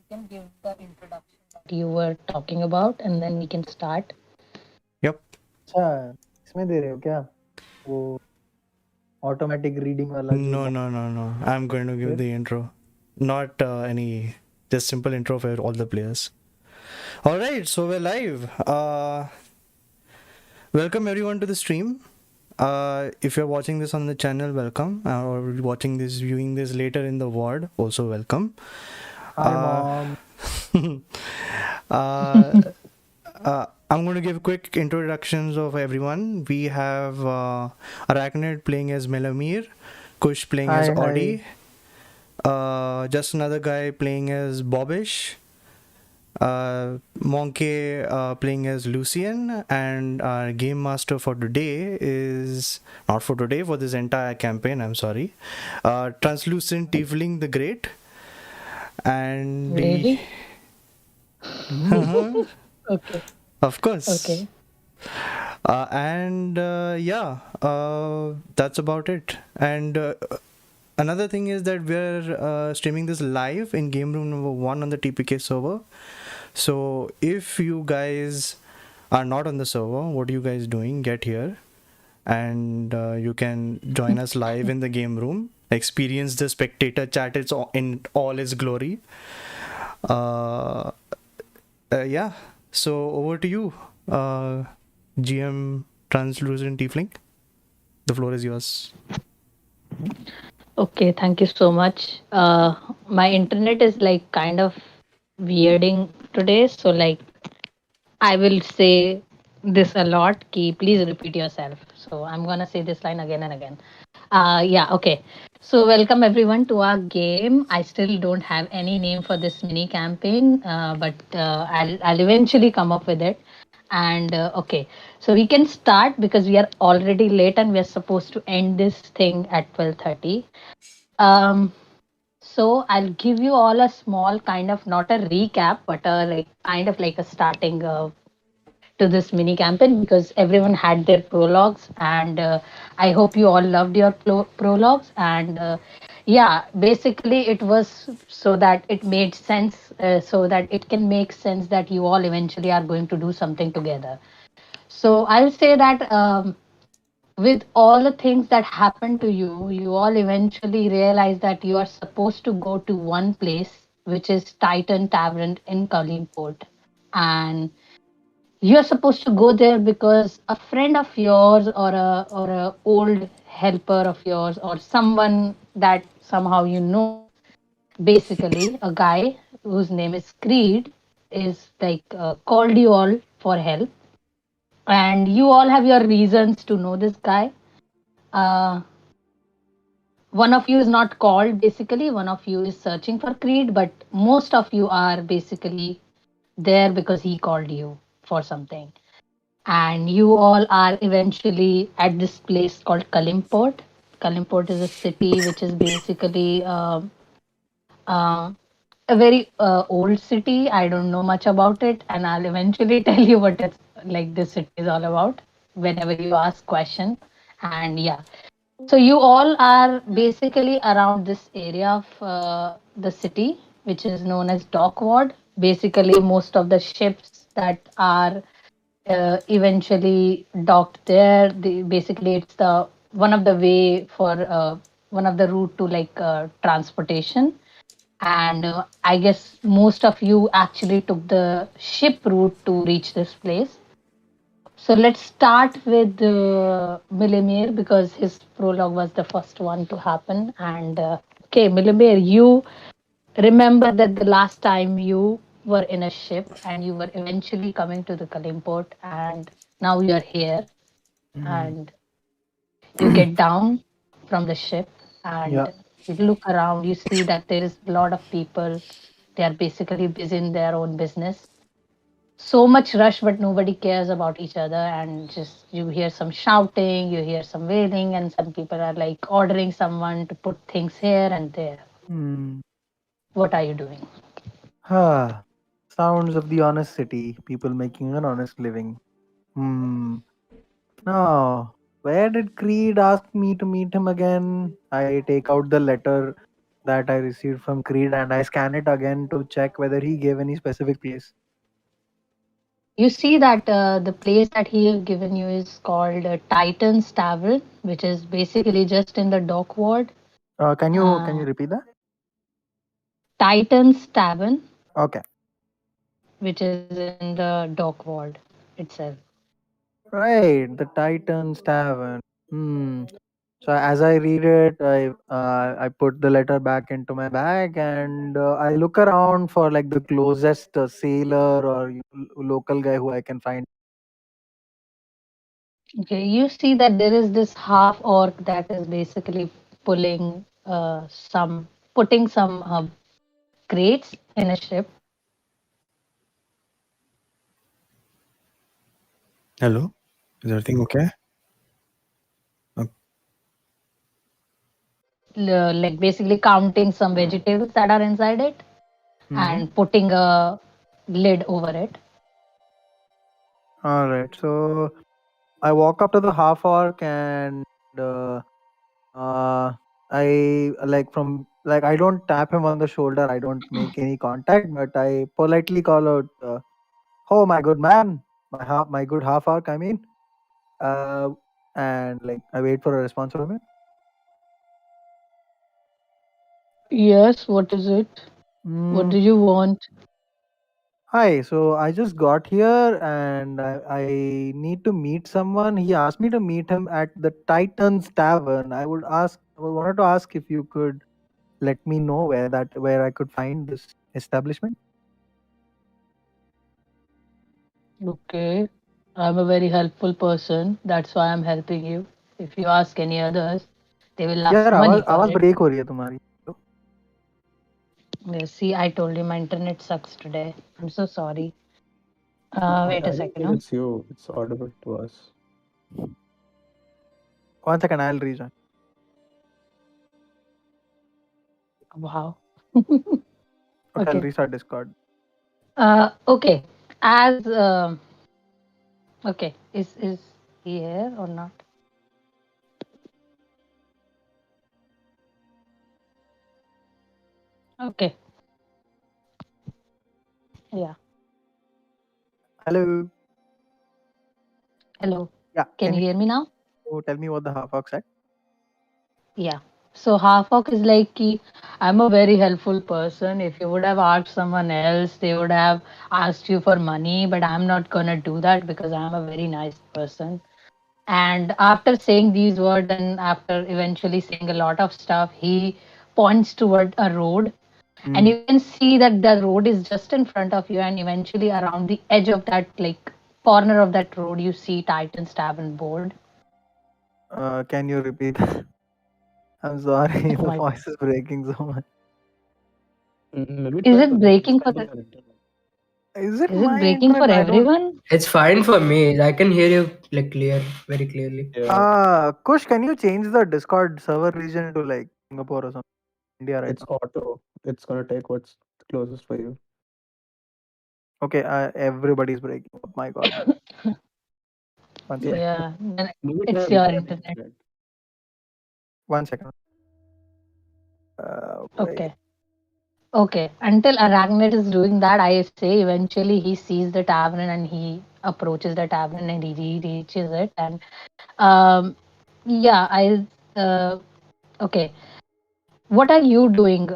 can give the introduction that you were talking about, and then we can start. Yep. अच्छा इसमें दे रहे हो क्या वो ऑटोमेटिक रीडिंग वाला जो No. I'm going to give फिर the intro. Not any, just simple intro for all the players. All right, so we're live. Welcome everyone to the stream. If you're watching this on the channel, welcome. Or watching this, viewing this later in the ward, also welcome. Hi Uh, mom uh, I'm going to give quick introductions of everyone. We have Araknyd playing as Melamir, Kush playing as hi hi Oddy, JustAnotherGuy playing as Bobish, Monke playing as Lucien, and our game master for today is not for today, for this entire campaign. I'm sorry, Translucent Tiefling the Great, and Really? uh-huh, Okay. of course. Okay. That's about it. And another thing is that we're streaming this live in game room number 1 on the TPK server. So if you guys are not on the server, what are you guys doing? Get here and you can join us live in the game room. Experience the spectator chat. It's in all its glory. Yeah. So over to you, GM Translucent Tiefling. The floor is yours. Okay, thank you so much. My internet is like kind of weirding today, so like I will say this a lot. Ki, please repeat yourself. So I'm gonna say this line again and again. Yeah, okay. So welcome everyone to our game. I still don't have any name for this mini campaign, but I'll eventually come up with it. And okay, so we can start because we are already late and we are supposed to end this thing at 12:30. Um, so I'll give you all a small kind of not a recap, but a like kind of like a starting to this mini campaign because everyone had their prologues and I hope you all loved your prologues and yeah, basically it was so that it made sense, so that it can make sense that you all eventually are going to do something together. So I'll say that with all the things that happen to you, you all eventually realize that you are supposed to go to one place, which is Titan Tavern in Kalimport. And you're supposed to go there because a friend of yours or a old helper of yours or someone that somehow you know, basically a guy whose name is Creed is like called you all for help, and you all have your reasons to know this guy. uh, One of you is not called, basically one of you is searching for Creed, but most of you are basically there because he called you for something. And you all are eventually at this place called Kalimport. Kalimport is a city which is basically uh, a very old city. I don't know much about it, and I'll eventually tell you what it's like. This city is all about whenever you ask question. And yeah, so you all are basically around this area of the city, which is known as Dockward. Basically, most of the ships that are eventually docked there. Basically, it's the one of the way for one of the route to like transportation. And I guess most of you actually took the ship route to reach this place. So let's start with Milimir because his prologue was the first one to happen. And okay, Milimir, you remember that the last time you were in a ship and you were eventually coming to the Kalimport, and now you're here and you get down from the ship या and you look around, you see that there is a lot of people. They are basically busy in their own business. So much rush, but nobody cares about each other. And just you hear some shouting, you hear some wailing, and some people are like ordering someone to put things here and there. What are you doing? हाँ sounds of the honest city people making an honest living. Now where did Creed ask me to meet him again? I take out the letter that I received from Creed, and I scan it again to check whether he gave any specific place. You see that the place that he has given you is called Titan's Tavern, which is basically just in the dock ward. Can you Uh, repeat that? Titan's Tavern, Okay. which is in the dock ward itself. Right, the Titans Tavern. Hmm. So as I read it, I put the letter back into my bag, and I look around for like the closest sailor or local guy who I can find. Okay, you see that there is this half orc that is basically putting some crates in a ship. Hello, is everything okay? Like basically counting some vegetables that are inside it Mm-hmm. and putting a lid over it. All right. So I walk up to the half orc, and uh, uh, I like from like I don't tap him on the shoulder. I don't make any contact, but I politely call out, "Oh, my good man, my good half orc. I mean." Uh, and like I wait for a response from him. Yes, what is it? What Mm, do you want? Hi, so I just got here and I need to meet someone. He asked me to meet him at the Titans Tavern. I wanted to ask if you could let me know where I could find this establishment. Okay. I'm a very helpful person. That's why I'm helping you. If you ask any others, they will यार ask आवाज money for आवाज it. Break हो रही है तुम्हारी. Yeah, see, I told you my internet sucks today. I'm so sorry. I, Wait a I don't second. think Huh? it's you. It's audible to us. 1 second, I'll rejoin. Wow. Okay, I'll Okay. restart Discord. Okay. As okay, is he here or not? Okay. Yeah. Hello. Hello. Yeah, Can can you hear me now? you tell me what the half orc said? Yeah. So Halfok is like I'm a very helpful person. If you would have asked someone else, they would have asked you for money, but I'm not gonna do that because I'm a very nice person. And after saying these words and after eventually saying a lot of stuff, he points toward a road. And Hmm. you can see that the road is just in front of you, and eventually around the edge of that like corner of that road, you see Titan's Tavern board. Can you repeat? I'm sorry, Oh the my God. voice is breaking so much. Maybe Is try it breaking for understanding your internet. Is it is it my breaking for internet? I don't. everyone? It's fine for me. I can hear you like very clearly. Yeah, Kush, can you change the Discord server region to like Singapore or something? India right it's now. auto. It's gonna take what's closest for you. Okay, everybody's breaking up. My God. 1 second. Yeah, Yeah, then maybe try it's your restarting internet. internet. 1 second. Wait. Okay. Okay. Until Araknyd is doing that, I say eventually he sees the tavern and he approaches the tavern and he reaches it. And um, yeah, okay. What are you doing,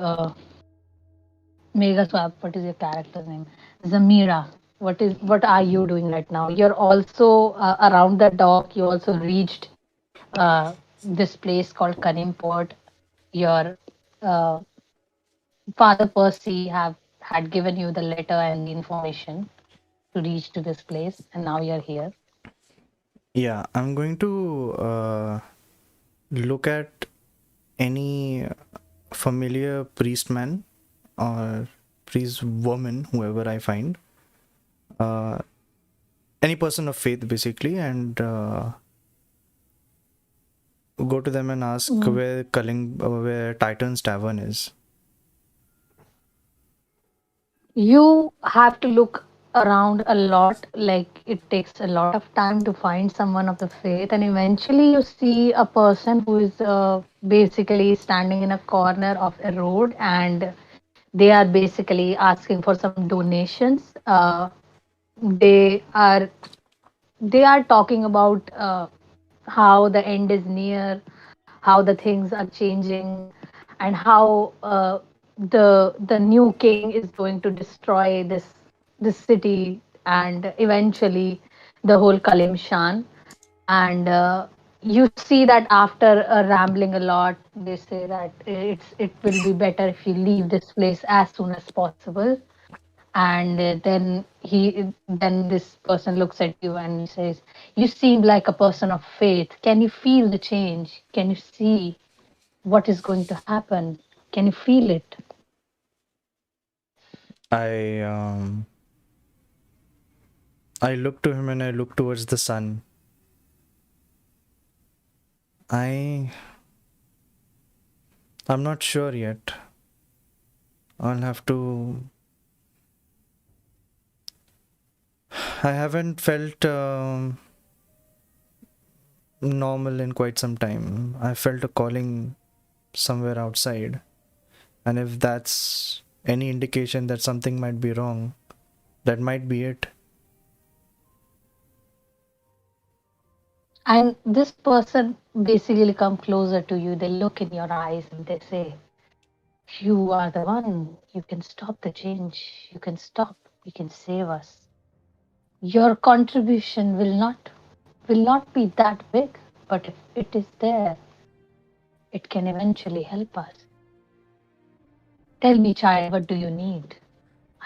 Megaswap? What is your character's name? Zamera. What are you doing right now? You're also around the dock. You also reached this place called Port. Your uh, Father Percy have had given you the letter and the information to reach to this place, and now you're here. Yeah, I'm going to look at any familiar priest man or priest woman, whoever I find, uh, any person of faith basically, and go to them and ask Mm. where Titan's Tavern is. You have to look around a lot. Like it takes a lot of time to find someone of the faith, and eventually you see a person who is basically standing in a corner of a road, and they are basically asking for some donations. They are they are talking about how the end is near, how the things are changing, and how the new king is going to destroy this city and eventually the whole Kalimshan. And you see that after rambling a lot, they say that it will be better if you leave this place as soon as possible. And then this person looks at you and he says, you seem like a person of faith. Can you feel the change? Can you see what is going to happen? Can you feel it? I look to him and I look towards the sun. I'm not sure yet. I'll have to. I haven't felt normal in quite some time. I felt a calling somewhere outside. And if that's any indication that something might be wrong, that might be it. And this person basically come closer to you. They look in your eyes and they say, you are the one. You can stop the change. You can stop. You can save us. Your contribution will not be that big, but if it is there, it can eventually help us. Tell me, child, what do you need?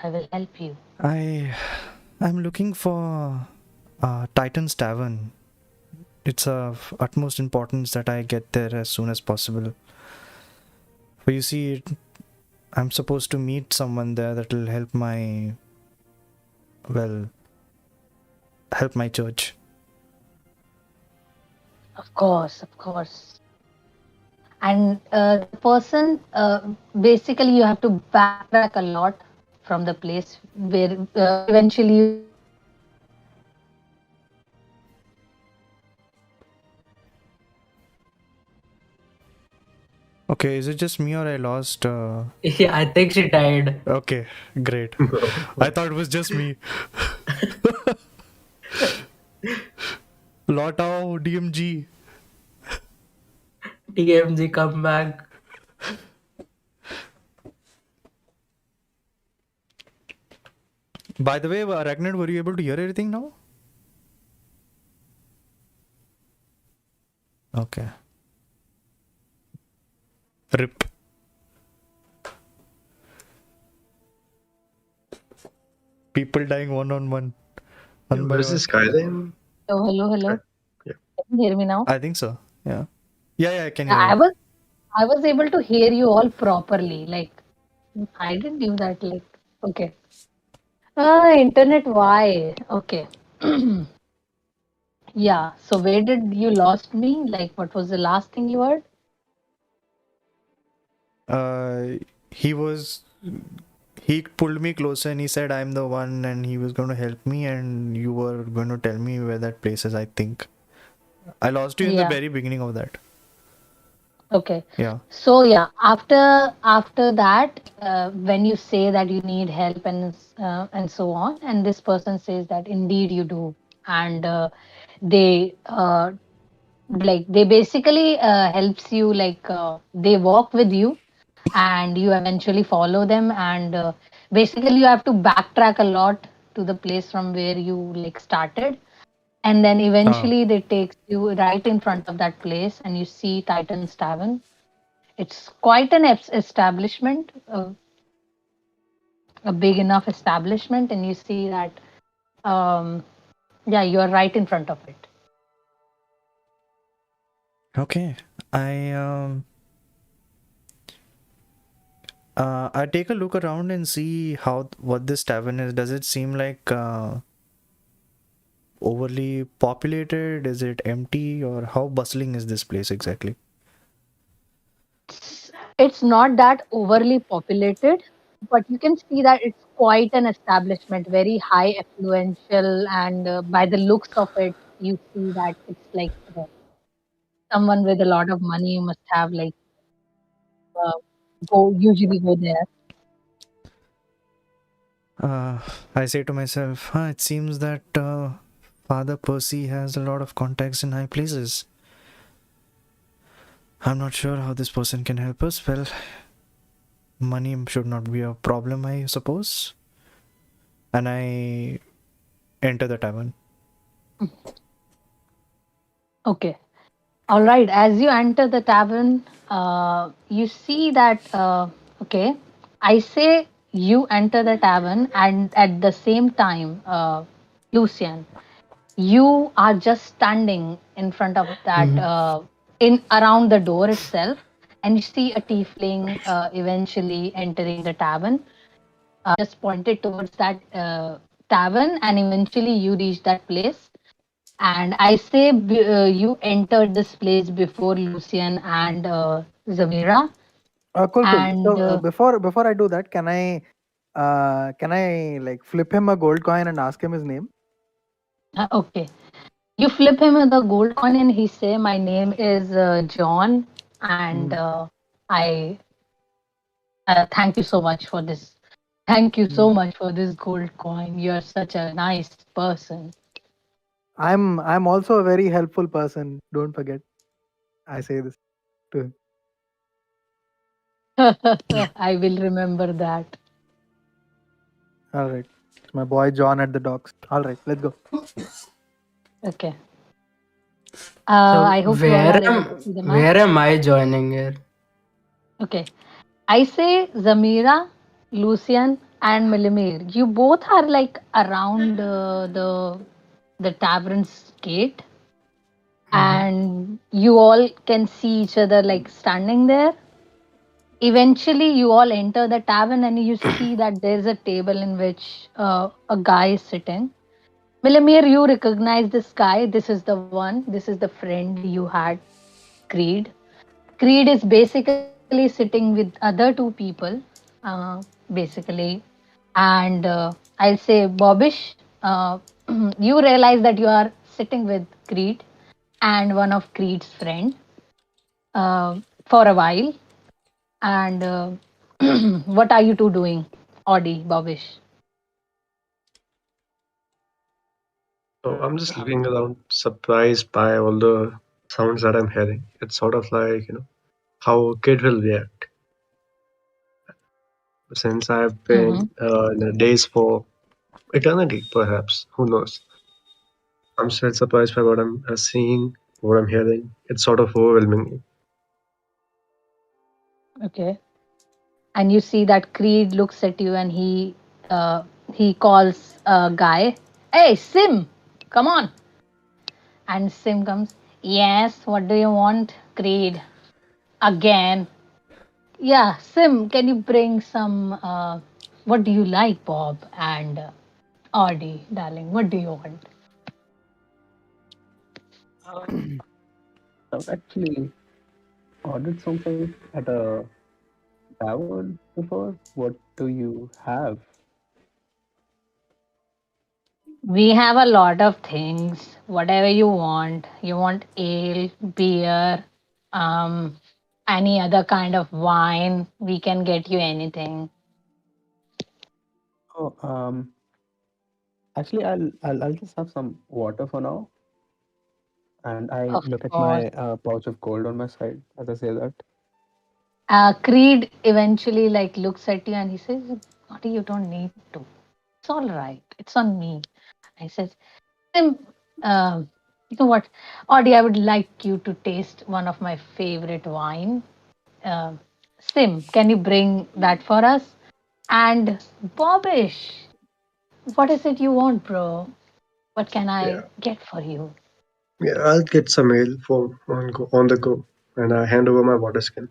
I will help you. I'm looking for Titan's Tavern. It's of utmost importance that I get there as soon as possible. For you see, I'm supposed to meet someone there that will help help my church. Of course, of course. And the person, basically, you have to backtrack a lot from the place where eventually you see that Okay, is it just me or I lost? Yeah, I think she died. Okay, great. I thought it was just me. Lotao DMG. TMZ come back. By the way, Araknyd, were you able to hear everything now? Okay. RIP. People dying one on one. One by What is one. this Skyline? hello. Yeah. Can you hear me now? I think so. Yeah. Yeah, I can Yeah, hear you. I was able to hear you all properly. Like I didn't do that. Like okay. Internet. Why? Okay. Yeah. So where did you lost me? Like what was the last thing you heard? He pulled me closer and he said I'm the one and he was going to help me and you were going to tell me where that place is, I think. I lost you in the Yeah. very beginning of that. Okay. Yeah. So yeah, after that, when you say that you need help and so on, and this person says that indeed you do, and they like they basically helps you, like they walk with you and you eventually follow them, and basically you have to backtrack a lot to the place from where you like started, and then eventually they takes you right in front of that place and you see Titan's Tavern. It's quite an establishment, a big enough establishment, and you see that, um, yeah, you're right in front of it. Okay. I take a look around and see what this tavern is. Does it seem like overly populated? Is it empty, or how bustling is this place exactly? It's not that overly populated, but you can see that it's quite an establishment, very high affluential, and by the looks of it, you see that it's like someone with a lot of money. You must have like uh, go usually go there. Uh, I say to myself, it seems that Father Percy has a lot of contacts in high places. I'm not sure how this person can help us. Well, money should not be a problem, I suppose. And I enter the tavern. Okay. All right. As you enter the tavern, you see that, okay, I say you enter the tavern, and at the same time, Lucien, you are just standing in front of that, Mhm. in around the door itself, and you see a tiefling eventually entering the tavern. Just pointed towards that tavern, and eventually you reach that place. And I say you entered this place before Lucien and Zamira. Cool, cool. And So before I do that, can I like flip him a gold coin and ask him his name? okay, you flip him the gold coin, and he say, "My name is John, and Mm, I thank you so much for this. Thank you mm. so much for this gold coin. You're such a nice person." I'm also a very helpful person. Don't forget. I say this to him. I will remember that. All right. It's my boy John at the docks. All right, let's go. Okay. So I hope you all are able to see the map. where am I joining here? Okay. I say Zamira, Lucien, and Melamir. You both are like around the tavern's gate, Mhm. and you all can see each other like standing there. Eventually, you all enter the tavern, and you see that there's a table in which a guy is sitting. Melamir, you recognize this guy. This is the one. This is the friend you had, Creed. Creed is basically sitting with other two people, basically. And I'll say, Bobish, you realize that you are sitting with Creed and one of Creed's friend for a while. And what are you two doing, Oddy, Bobish? So I'm just looking around, surprised by all the sounds that I'm hearing. It's sort of like, how a kid will react. Since I've Mm-hmm. been in a daze for eternity, perhaps. Who knows? I'm still surprised by what I'm seeing, what I'm hearing. It's sort of overwhelming me. Okay. And you see that Creed looks at you, and he calls a guy, "Hey, Sim, come on!" And Sim comes, "Yes, what do you want, Creed? Again." "Yeah, Sim, can you bring some, what do you like, Bob and Audie, darling? What do you want?" I've actually ordered something at a tavern before. What do you have? "We have a lot of things, whatever you want. You want ale, beer, um, any other kind of wine, we can get you anything." Oh, actually, I'll just have some water for now. And I Of look at course. my pouch of gold on my side as I say that. Creed eventually like looks at you, and he says, "Audie, you don't need to. It's all right. It's on me." I says, "Sim, you know what, Audie, I would like you to taste one of my favorite wine. Uh, Sim, can you bring that for us? And Bobish, what is it you want, bro? What can I Yeah, get for you?" yeah. I'll get some ale for on the go, and I hand over my water skin.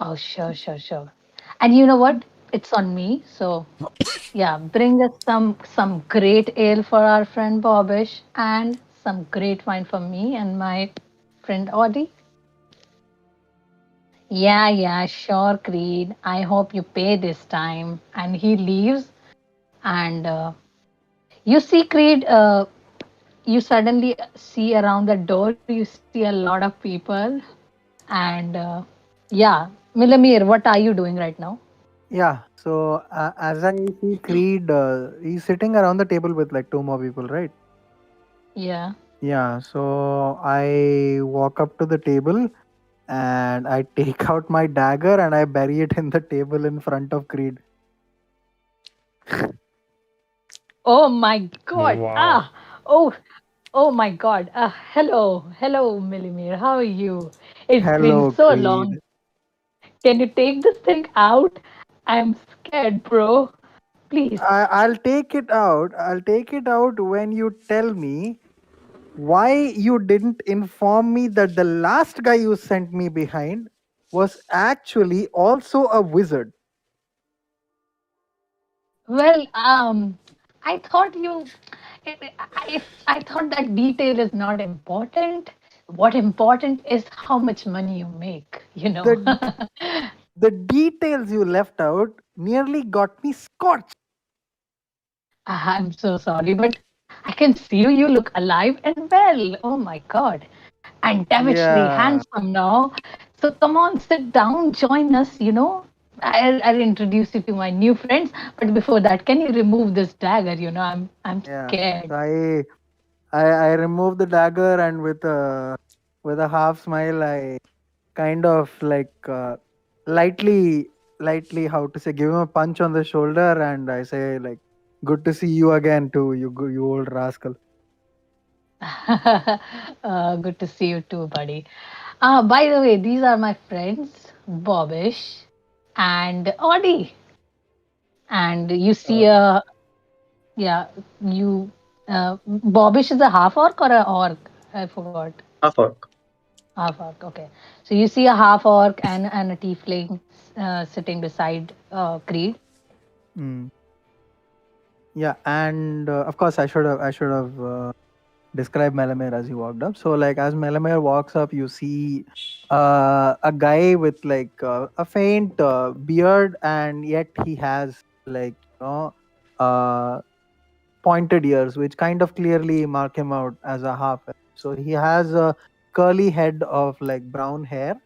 "Oh, sure, sure, sure. And you know what? It's on me. So yeah, bring us some great ale for our friend Bobish, and some great wine for me and my friend Audie." Yeah, sure, Creed. I hope you pay this time. And he leaves, and you see, Creed, you suddenly see around the door, you see a lot of people. And yeah, Milamir, what are you doing right now? Yeah. So as I see Creed, he's sitting around the table with like two more people, right? Yeah. Yeah. So I walk up to the table and I take out my dagger and I bury it in the table in front of Creed. Oh my God. Wow. Oh, oh my God. Hello, Milamir. How are you? It's been Hello, so long. Creed. Can you take this thing out? I'm scared, bro. Please. I'll take it out. I'll take it out when you tell me why you didn't inform me that the last guy you sent me behind was actually also a wizard. Well, I thought you. I thought that detail is not important. What important is how much money you make. You know. The the details you left out nearly got me scorched. I'm so sorry, but I can see you. You look alive and well. Oh my God. And devilishly Yeah, handsome now. So come on, sit down, join us. I'll introduce you to my new friends. But before that, can you remove this dagger? I'm yeah. scared. So I removed the dagger and with a half smile I kind of like lightly how to say give him a punch on the shoulder and I say like good to see you again too you old rascal. Good to see you too, buddy. By the way, these are my friends, Bobish and Oddy. And you see Uh, yeah, you, Bobish is a half orc or a orc? I forgot. Half orc. Half orc, okay. So you see a half orc and a tiefling sitting beside Creed. Mm. Yeah, and of course I should have described Melamir as he walked up. So like as Melamir walks up, you see a guy with like a faint beard, and yet he has like uh, pointed ears, which kind of clearly mark him out as a half elf. So he has a curly head of like brown hair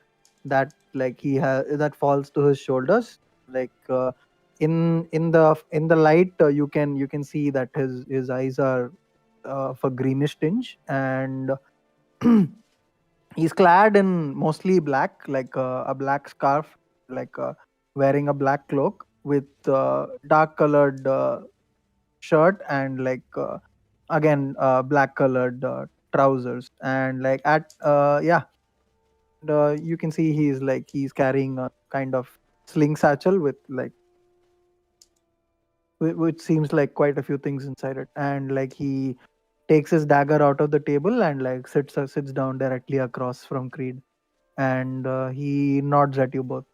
that like he has that falls to his shoulders. Like in the light, you can see that his eyes are of a greenish tinge, and he's clad in mostly black, like a black scarf, like wearing a black cloak with dark colored shirt and like again black colored trousers and like at you can see he's carrying a kind of sling satchel with like which seems like quite a few things inside it, and like he takes his dagger out of the table and like sits down directly across from Creed, and he nods at you both.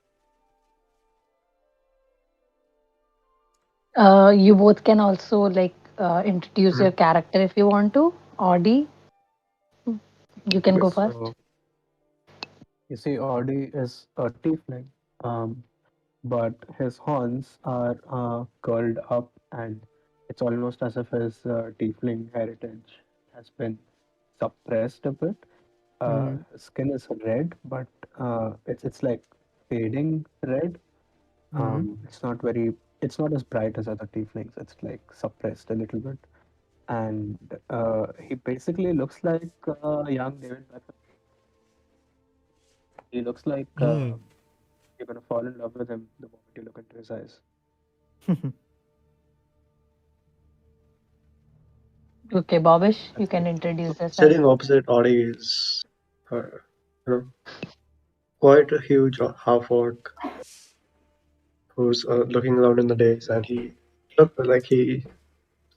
You both can also like introduce your Mhm. character if you want to. Audie, you can Okay. go first. so you see, Oddy is a tiefling, um, but his horns are curled up, and it's almost as if his tiefling heritage has been suppressed a bit. Mm, His skin is red, but it's like fading red. mm, It's not very. It's not as bright as other tieflings. It's like suppressed a little bit, and he basically looks like young David Beckham. He looks like Hmm. you're gonna fall in love with him the moment you look into his eyes. Okay, Bobish, you That's can it. introduce yourself. Sitting opposite Oddy is, quite a huge half orc who's looking around in the days, and he looked like he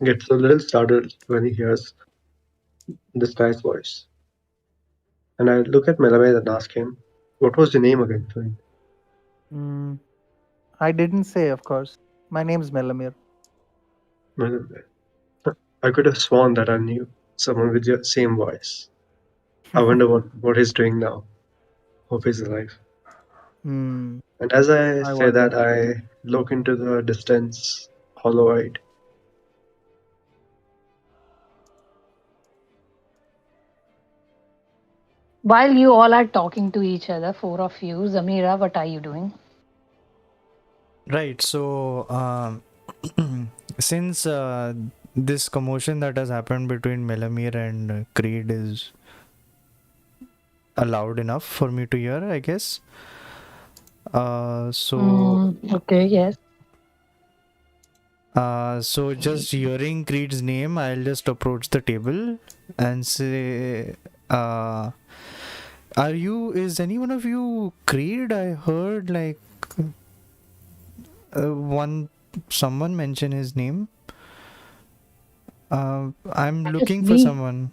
gets a little startled when he hears this guy's voice. And I look at Melamir and ask him, "What was your name again, friend?" mm. I didn't say, of course. My name's Melamir. Melamir. I could have sworn that I knew someone with your same voice. I wonder what he's doing now. Hope he's alive. Hmm. And as I I say that, wonder. I look into the distance, hollow-eyed. While you all are talking to each other, four of you, Zamira, what are you doing? Right. So, since this commotion that has happened between Melamir and Creed is loud enough for me to hear, I guess. So, Okay, yes. so just hearing Creed's name, I'll just approach the table and say, is any one of you Creed? I heard like someone mention his name. I'm That is looking for me. someone.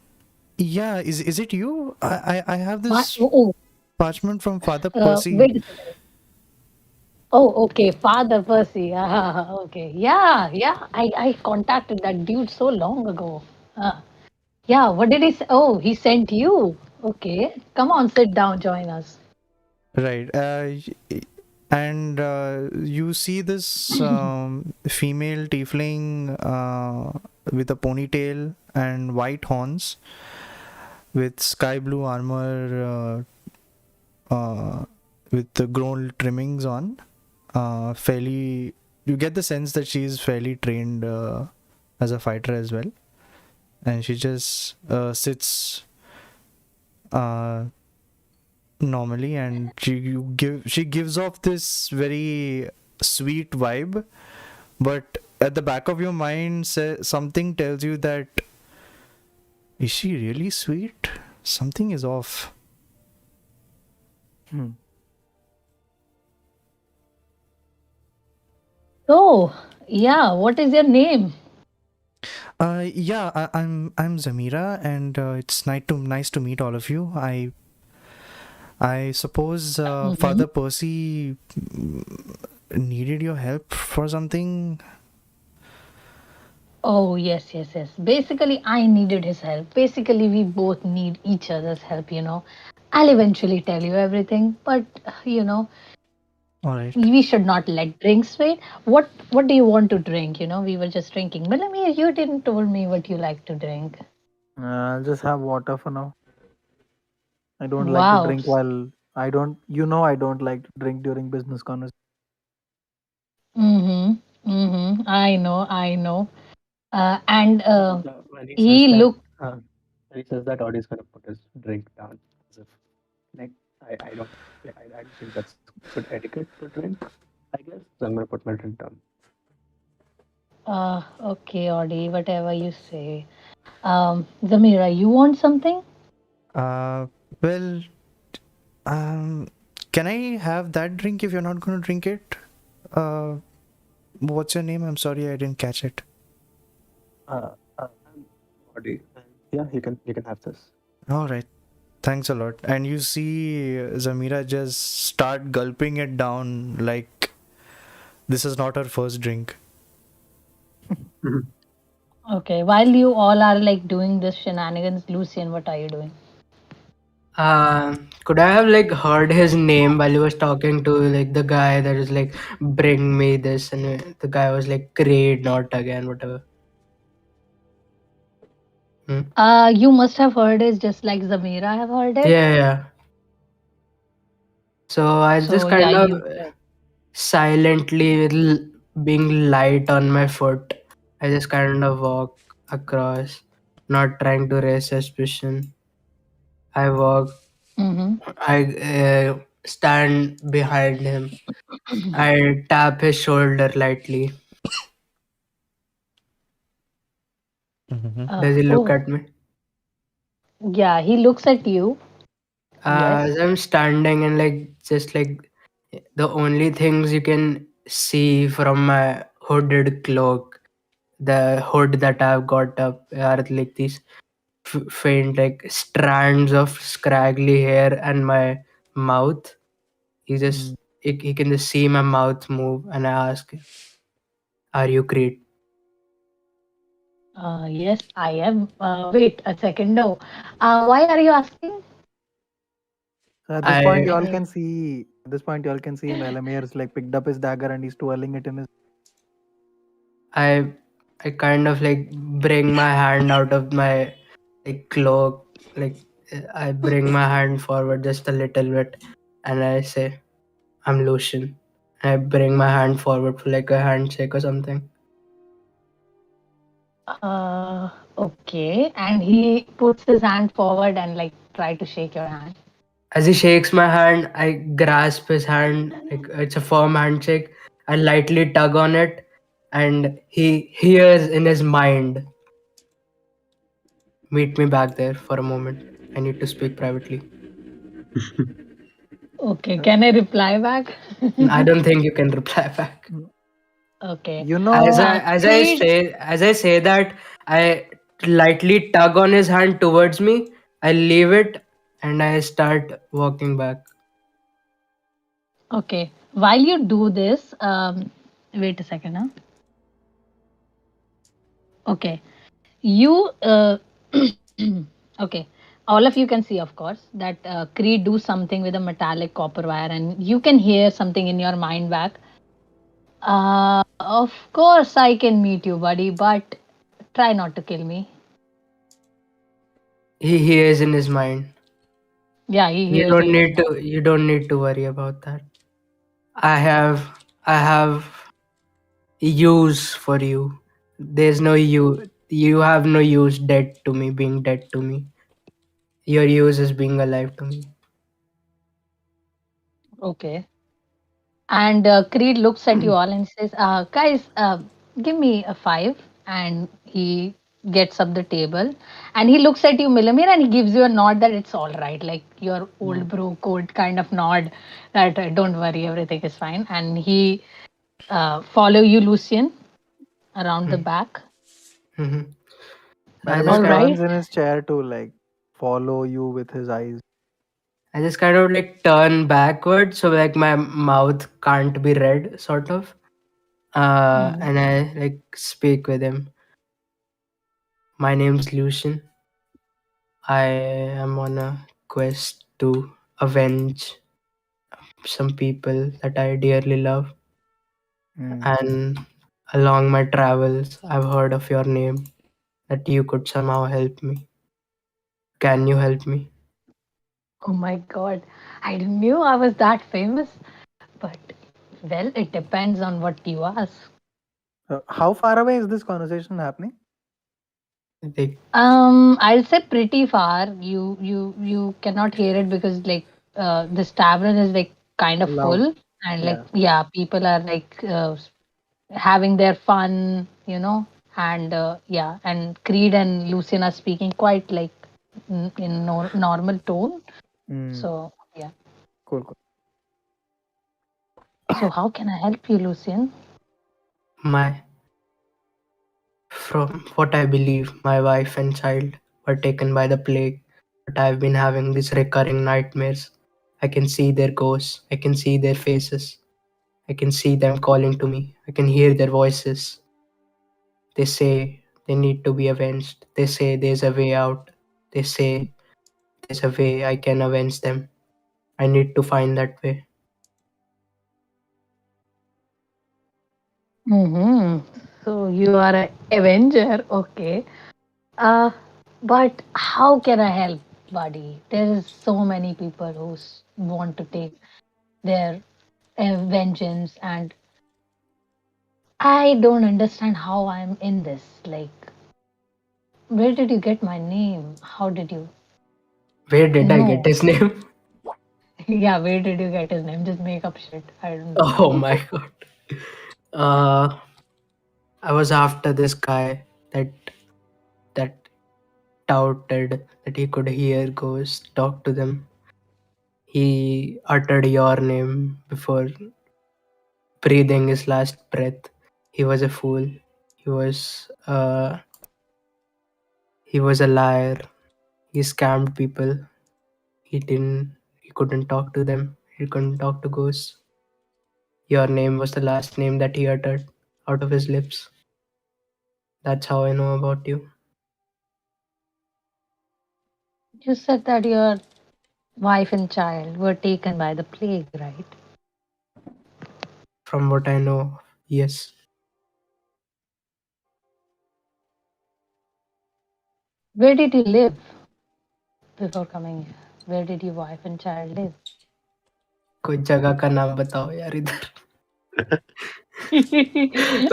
Yeah, is it you? I have this Oh, parchment from Father Percy. wait a second. Oh, okay. Father Percy. Ah, okay. Yeah, yeah. I contacted that dude so long ago. Ah, yeah, what did he say? Oh, he sent you. Okay. Come on, sit down, join us. Right. And you see this female tiefling with a ponytail and white horns with sky blue armor with the gold trimmings on. Fairly, you get the sense that she's fairly trained as a fighter as well. And she just sits normally, and she gives off this very sweet vibe, but at the back of your mind something tells you that, is she really sweet? Something is off. Hmm. So, yeah, what is your name? Yeah, I'm Zamira, and it's nice to meet all of you. I suppose Mhm. Father Percy needed your help for something. Oh, yes, yes, yes. Basically, I needed his help. Basically, we both need each other's help. I'll eventually tell you everything, but All right. we should not let drinks wait. What do you want to drink? We were just drinking. Melamir, you didn't told me what you like to drink. I'll just have water for now. I don't like to Wow. drink while I don't. I don't like to drink during business conversations. Mm-hmm. Mm-hmm. I know, I know. And When he says he that, looked. Oddy's gonna put his drink down, as if like I don't think that's good etiquette to drink. I guess so I'm gonna put my drink down. Okay, Audie, whatever you say. Zamira, you want something? Uh, well, um, can I have that drink if you're not going to drink it? Uh, what's your name? I'm sorry, I didn't catch it. I'm Oddy, and yeah, you can have this. All right. Thanks a lot. And you see Zamira just start gulping it down like this is not her first drink. Mhm. Okay, while you all are like doing this shenanigans, Lucien, what are you doing? Could I have like heard his name while he was talking to like the guy that is like bring me this, and the guy was like great, not again, whatever. Hmm? You must have heard it just like Zamira have heard it. Yeah, yeah. So I So just yeah, kind of you. silently, with being light on my foot, I just kind of walk across, not trying to raise suspicion. I walk, Mm-hmm. I stand behind him. I tap his shoulder lightly. Mm-hmm. Does he look Oh, at me? yeah, he looks at you. As Yes. I'm standing and like just like the only things you can see from my hooded cloak, the hood that I've got up are like these faint like strands of scraggly hair and my mouth. He Hmm. just he can just see my mouth move, and I ask, "Are you great?" Yes, I am. Wait a second. No. Why are you asking? So at this point, I you all I. can see. At this point, y'all can see Melamir's like picked up his dagger and he's twirling it in his. I I kind of like bring my hand out of my like cloak, like I bring my hand forward just a little bit, and I say, "I'm Lucien." I bring my hand forward for like a handshake or something. Okay. And he puts his hand forward and like try to shake your hand. As he shakes my hand, I grasp his hand like it's a firm handshake. I lightly tug on it, and he hears in his mind, "Meet me back there for a moment. I need to speak privately." Okay. Can I reply back? I don't think you can reply back. Okay. You As know, I as I Creed. say as I say that, I lightly tug on his hand towards me. I leave it and I start walking back. Okay. While you do this, wait a second, huh? Okay. You, okay. All of you can see, of course, that Creed do something with a metallic copper wire, and you can hear something in your mind back. Of course, I can meet you, buddy, but try not to kill me. He hears in his mind. Yeah, he You hears don't in his need mind. to you don't need to worry about that. I have use for you. There's no you have no use dead to me, being dead to me. Your use is being alive to me. Okay. And Creed looks at you all and says, guys, give me a five. And he gets up the table and he looks at you, Milamir, and he gives you a nod that it's all right. Like your old bro code kind of nod that don't worry, everything is fine. And he follow you, Lucien, around the back. Mm-hmm. I just Melamir All kind right. turns in his chair to like follow you with his eyes. I just kind of like turn backward so like my mouth can't be read, sort of. Mhm. And I like speak with him. My name's Lucien. I am on a quest to avenge some people that I dearly love. Mm. And along my travels, I've heard of your name, that you could somehow help me. Can you help me? Oh my God. I knew I was that famous. But, well, it depends on what you ask. How far away is this conversation happening? Like, I'll say pretty far. You cannot hear it because like this tavern is like kind of Loud. full and like Yeah. yeah, people are like having their fun, and yeah, and Creed and Lucien are speaking quite like in normal tone. Mm. So yeah. Cool, cool. So how can I help you, Lucien? my from what I believe, my wife and child were taken by the plague, but I've been having these recurring nightmares. I can see their ghosts, I can see their faces, I can see them calling to me, I can hear their voices. They say they need to be avenged. They say there's a way out. They say there's a way I can avenge them. I need to find that way. Mm-hmm. So you are a Avenger, okay. Uh, but how can I help, buddy? There is so many people who want to take their vengeance, and I don't understand how I'm in this. Like, where did you get my name? How did you Where did I get know? his name? Yeah, where did you get his name? Just make up shit. I don't know. Oh my god. Uh, I was after this guy that touted that he could hear ghosts, talk to them. He uttered your name before breathing his last breath. He was a fool. He was uh he was a liar. He scammed people. He couldn't talk to them. He couldn't talk to ghosts. Your name was the last name that he uttered out of his lips. That's how I know about you. You said that you're Wife and child were taken by the plague, right? From what I know, yes. Where did you live before coming here? Where did your wife and child live? कोई जगह का नाम बताओ यार इधर.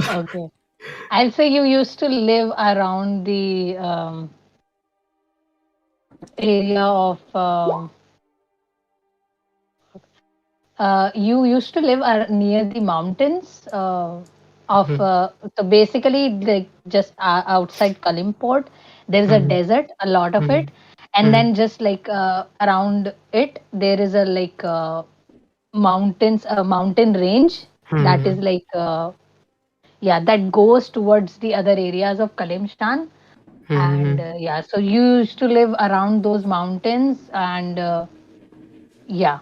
Okay. I'll say you used to live around the area of you used to live near the mountains of Mhm, so basically like just outside Kalimport there is a mhm, desert, a lot of mhm, it, and mhm, then just like around it there is a like mountains, a mountain range that is mhm, like yeah, that goes towards the other areas of Kalimshan. And mhm. yeah, so you used to live around those mountains, and yeah,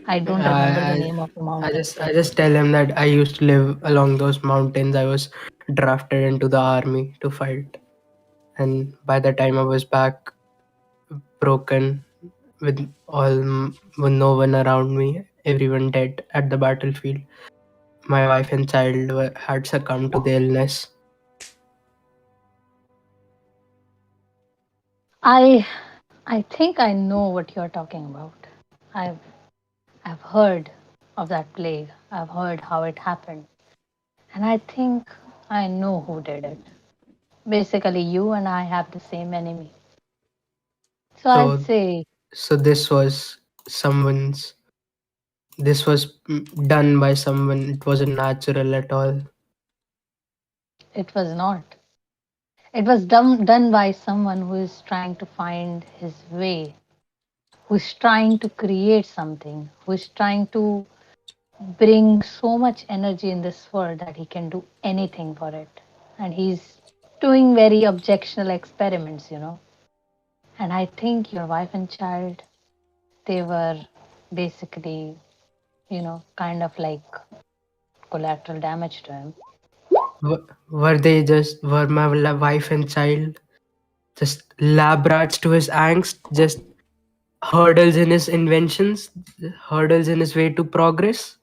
I don't remember the I, name of the I mountains, just but I just tell him that I used to live along those mountains. I was drafted into the army to fight, and by the time I was back, broken with with no one around me, everyone dead at the battlefield. My wife and child had succumbed to the illness. I I think I know what you're talking about. I've I've heard of that plague. I've heard how it happened. And I think I know who did it. Basically, you and I have the same enemy. So I'll So say so someone's this was done by someone. It wasn't natural at all. it was not. It was done by someone who is trying to find his way, who is trying to create something, who is trying to bring so much energy in this world that he can do anything for it. And he's doing very objectionable experiments, you know. And I think your wife and child, they were basically, you know, kind of like collateral damage to him. Were they just were my wife and child just lab rats to his angst, just hurdles in his inventions, hurdles in his way to progress?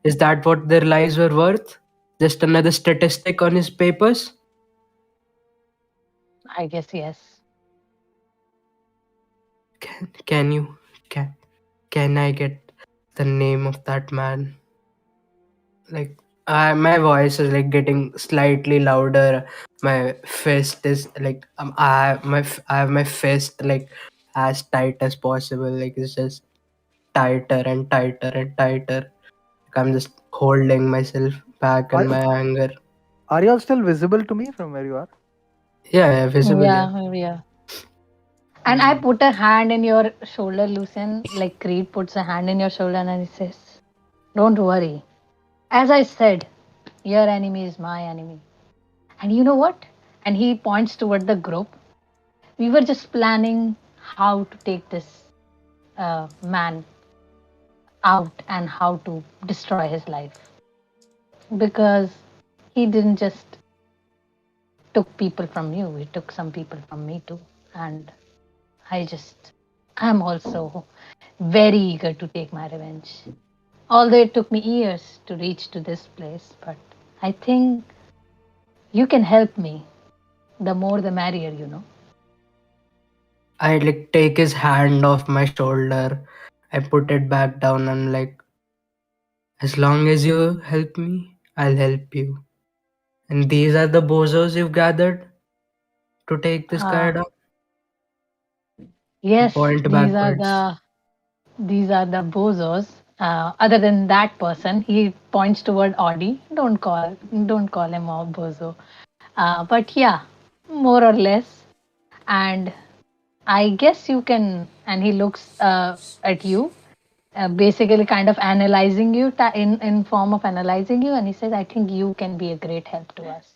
Is that what their lives were worth? Just another statistic on his papers? I guess yes. Can you can can I get the name of that man? Like my voice is like getting slightly louder. My fist is like I have my fist like as tight as possible. Like it's just tighter and tighter and tighter. Like I'm just holding myself back in Are, my anger. are you all still visible to me from where you are? Yeah, yeah, visible. Yeah. Yeah, yeah. And I Hmm. put a hand in your shoulder, Lucien, like Creed puts a hand in your shoulder and he says, don't worry. As I said, your enemy is my enemy. And you know what? And he points toward the group. We were just planning how to take this man out and how to destroy his life. Because he didn't just took people from you, he took some people from me too. And I'm also very eager to take my revenge. Although it took me years to reach to this place, but I think you can help me. The more the merrier, you know. I like take his hand off my shoulder. I put it back down and like, as long as you help me, I'll help you. And these are the bozos you've gathered to take this guy Uh, down. yes, Point backwards. these are the bozos. Other than that person, he points toward Oddy. Don't call him a bozo. But yeah, more or less. And I guess you can. And he looks at you, basically kind of analyzing you in form of analyzing you, and he says, "I think you can be a great help to us.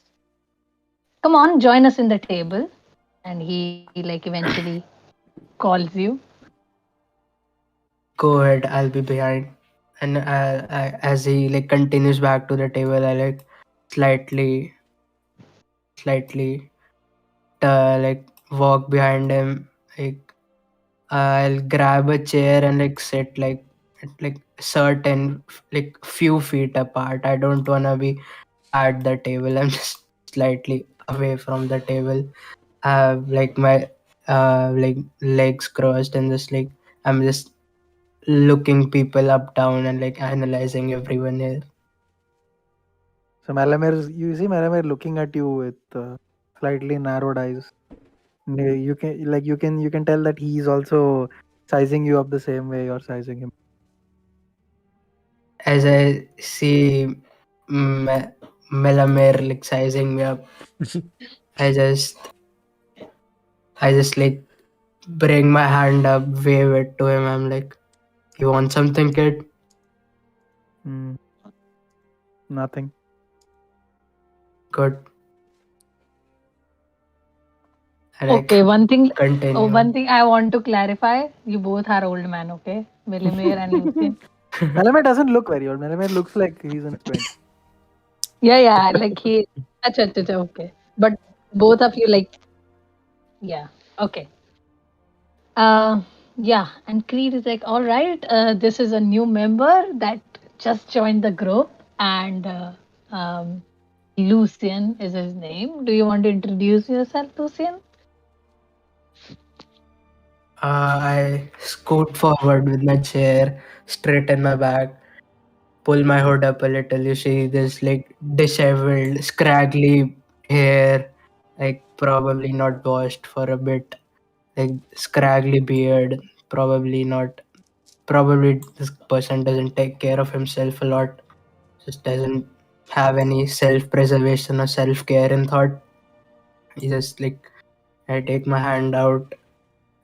Come on, join us in the table." And he like eventually calls you. Go ahead, I'll be behind. And as he like continues back to the table, I like slightly, slightly like walk behind him, like I'll grab a chair and like sit like at like certain like few feet apart. I don't wanna be at the table. I'm just slightly away from the table. I have like my like legs crossed and just like I'm just looking people up down and like analyzing everyone here. So you see Melamir looking at you with slightly narrowed eyes. You can tell that he's also sizing you up the same way you're sizing him. As I see Melamir like sizing me up, I just I just like bring my hand up, wave it to him. I'm like, "You want something, kid?" Hmm, nothing. Good. I like Okay, one thing. Oh, continue. one thing I want to clarify: you both are old man, okay? Melamir and Lucien. Melamir doesn't look very old. Melamir looks like he's in his 20s. Yeah, yeah. Like he. Acha, acha, acha, okay. But both of you, like, yeah. Okay. Uh, yeah. And Creed is like, all right. This is a new member that just joined the group, and Lucien is his name. Do you want to introduce yourself, Lucien? I scoot forward with my chair, straighten my back, pull my hood up a little. You see this like disheveled, scraggly hair, like probably not washed for a bit, like scraggly beard, probably not. Probably this person doesn't take care of himself a lot, just doesn't have any self preservation or self care in thought. He just like, I take my hand out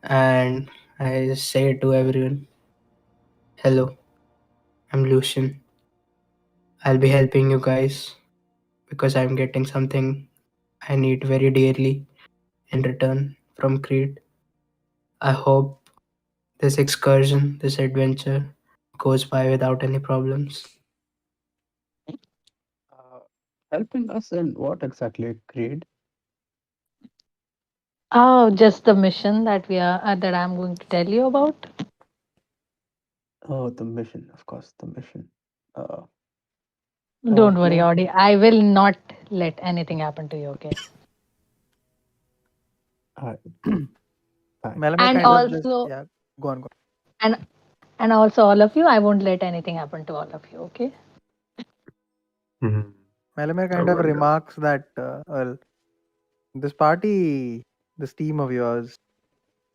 and I just say to everyone, "Hello, I'm Lucien. I'll be helping you guys because I'm getting something I need very dearly in return from Creed. I hope this excursion, this adventure goes by without any problems." Uh, Helping us in what exactly, Creed? Oh, just the mission that we are that I'm going to tell you about. Oh, the mission, of course, the mission. Uh, Don't worry, yeah, Audie. I will not let anything happen to you, okay? I, fine. Melamir And kind of just also, yeah. Go on, go and and also all of you, I won't let anything happen to all of you, okay? Hmm. on. Melamir I kind of wonder. remarks that this party, this team of yours,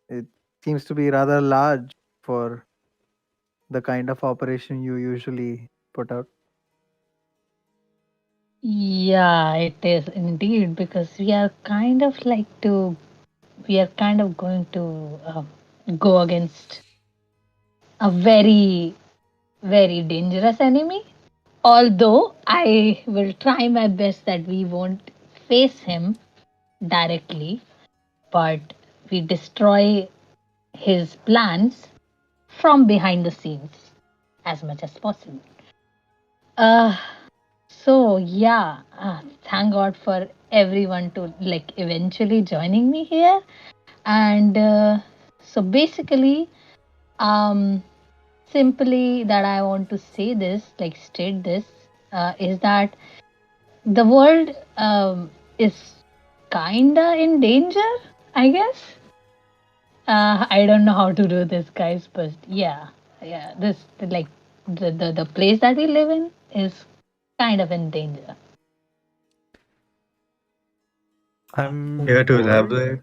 it seems to be rather large for the kind of operation you usually put out. Yeah, it is indeed because we are kind of going to go against a very, very dangerous enemy. Although I will try my best that we won't face him directly, but we destroy his plans from behind the scenes as much as possible. Uh, so yeah, thank God for everyone to like eventually joining me here. And so basically, um, simply that I want to say this, like state this, is that the world is kinda in danger, I guess. I don't know how to do this, guys, but yeah, yeah, this like the place that we live in is kind of in danger. I'm. Here to World? elaborate.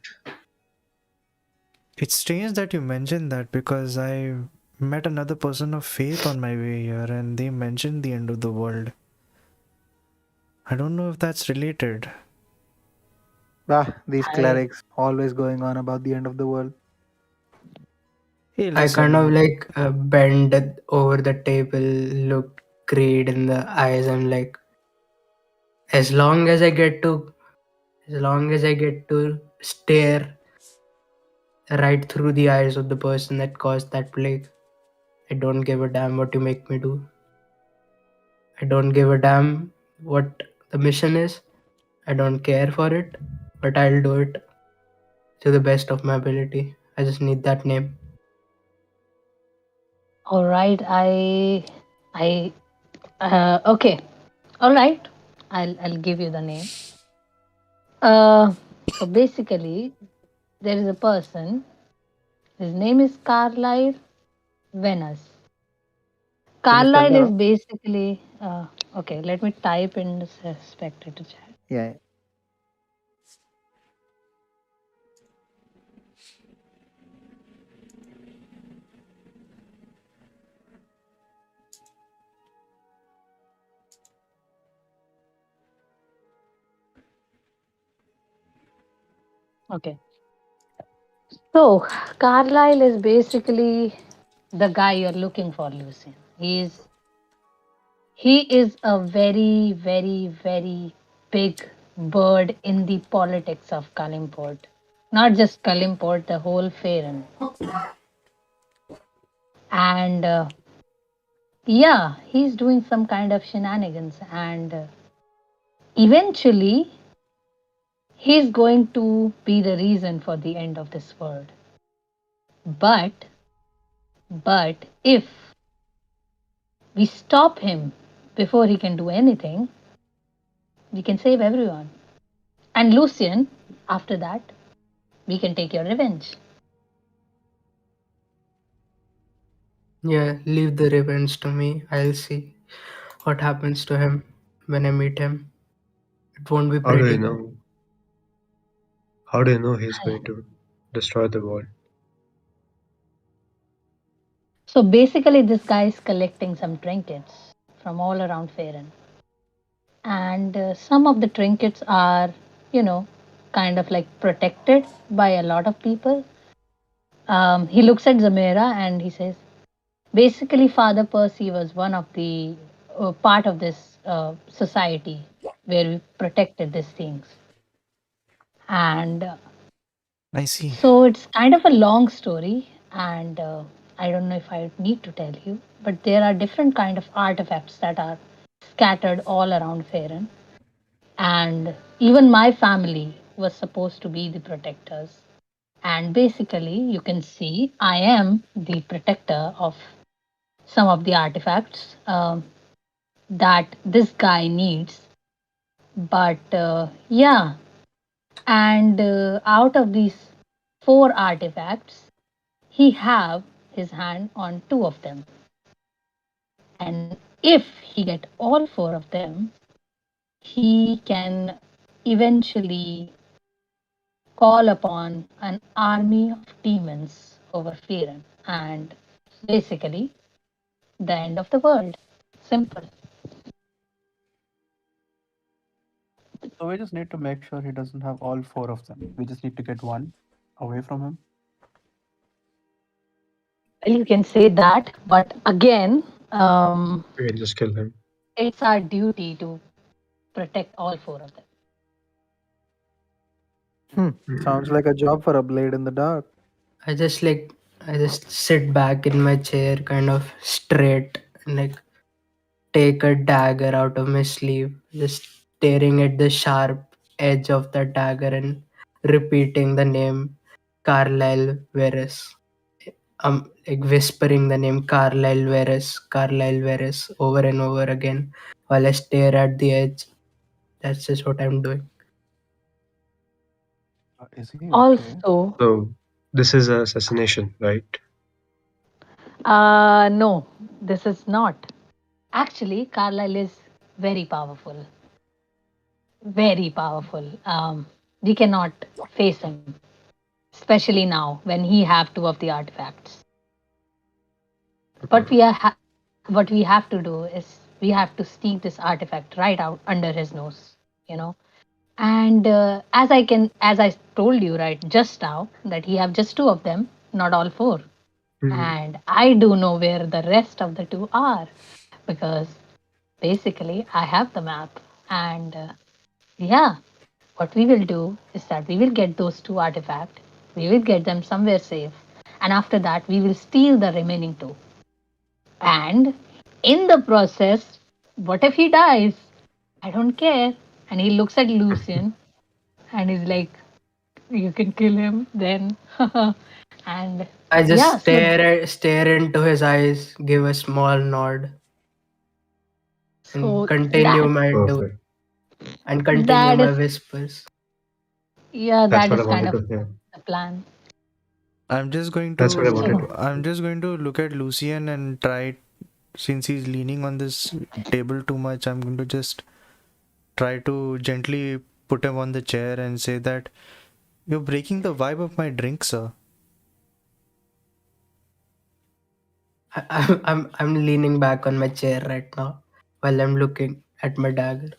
It's strange that you mentioned that because I met another person of faith on my way here and they mentioned the end of the world. I don't know if that's related. Ah, these I clerics always going on about the end of the world. Hey, I kind of listen, like bend over the table, look Creed in the eyes. I'm like, as long as I get to, as long as I get to stare right through the eyes of the person that caused that plague, I don't give a damn what you make me do. I don't give a damn what the mission is. I don't care for it, but I'll do it to the best of my ability. I just need that name. All right, I, okay. All right, I'll give you the name. Uh, so basically, there is a person. His name is Carlyle Venus. Can you spell Carlyle that is out? basically okay. Let me type in the spectator chat. Yeah. Okay, so Carlyle is basically the guy you're looking for, Lucien. He is a very, very, very big bird in the politics of Kalimport. Not just Kalimport, the whole Faerun. And yeah, he's doing some kind of shenanigans. And eventually, he's going to be the reason for the end of this world. But, but if we stop him before he can do anything, we can save everyone. And Lucien, after that, we can take your revenge. Yeah, leave the revenge to me. I'll see what happens to him when I meet him. It won't be How do pretty you good. know? How do you know he's going to destroy the world? So basically, this guy is collecting some trinkets from all around Faerun. And some of the trinkets are, you know, kind of like protected by a lot of people. He looks at Zamera and he says, basically, Father Percy was one of the part of this society where we protected these things. And I see. so it's kind of a long story, and I don't know if I need to tell you, but there are different kind of artifacts that are scattered all around Faerun, and even my family was supposed to be the protectors. And basically, you can see I am the protector of some of the artifacts that this guy needs. But yeah, and out of these four artifacts, he have his hand on two of them. And if he get all four of them, he can eventually call upon an army of demons over Firen. And basically, the end of the world. Simple. So we just need to make sure he doesn't have all four of them. We just need to get one away from him. Well, you can say that, but again, We can just kill him. it's our duty to protect all four of them. Sounds like a job for a blade in the dark. I just like I just sit back in my chair, kind of straight, and like take a dagger out of my sleeve, just staring at the sharp edge of the dagger and repeating the name Carlyle Veres. Like whispering the name Carlyle Veres over and over again while I stare at the edge. That's just what I'm doing. Is he okay? Also, So this is an assassination, right? no, this is not. Actually, Carlyle is very powerful. Very powerful. We cannot face him, especially now when he have two of the artifacts. What Mhm. we are, what we have to do is we have to sneak this artifact right out under his nose. You know, and as I told you right just now that he have just two of them, not all four, Mhm. and I do know where the rest of the two are because basically I have the map and. Yeah, what we will do is that we will get those two artifacts, we will get them somewhere safe, and after that, we will steal the remaining two. And in the process, what if he dies? I don't care. And he looks at Lucien and he's like, you can kill him then. And I just yeah, so stare into his eyes, give a small nod, and so that Perfect. continue that my is whispers. yeah, That's that what I is kind wanted of to hear. the plan. That's what I wanted So to hear. I'm just going to look at Lucien and try, since he's leaning on this table too much, I'm going to just try to gently put him on the chair and say that you're breaking the vibe of my drink, sir. I'm leaning back on my chair right now while I'm looking at my dagger.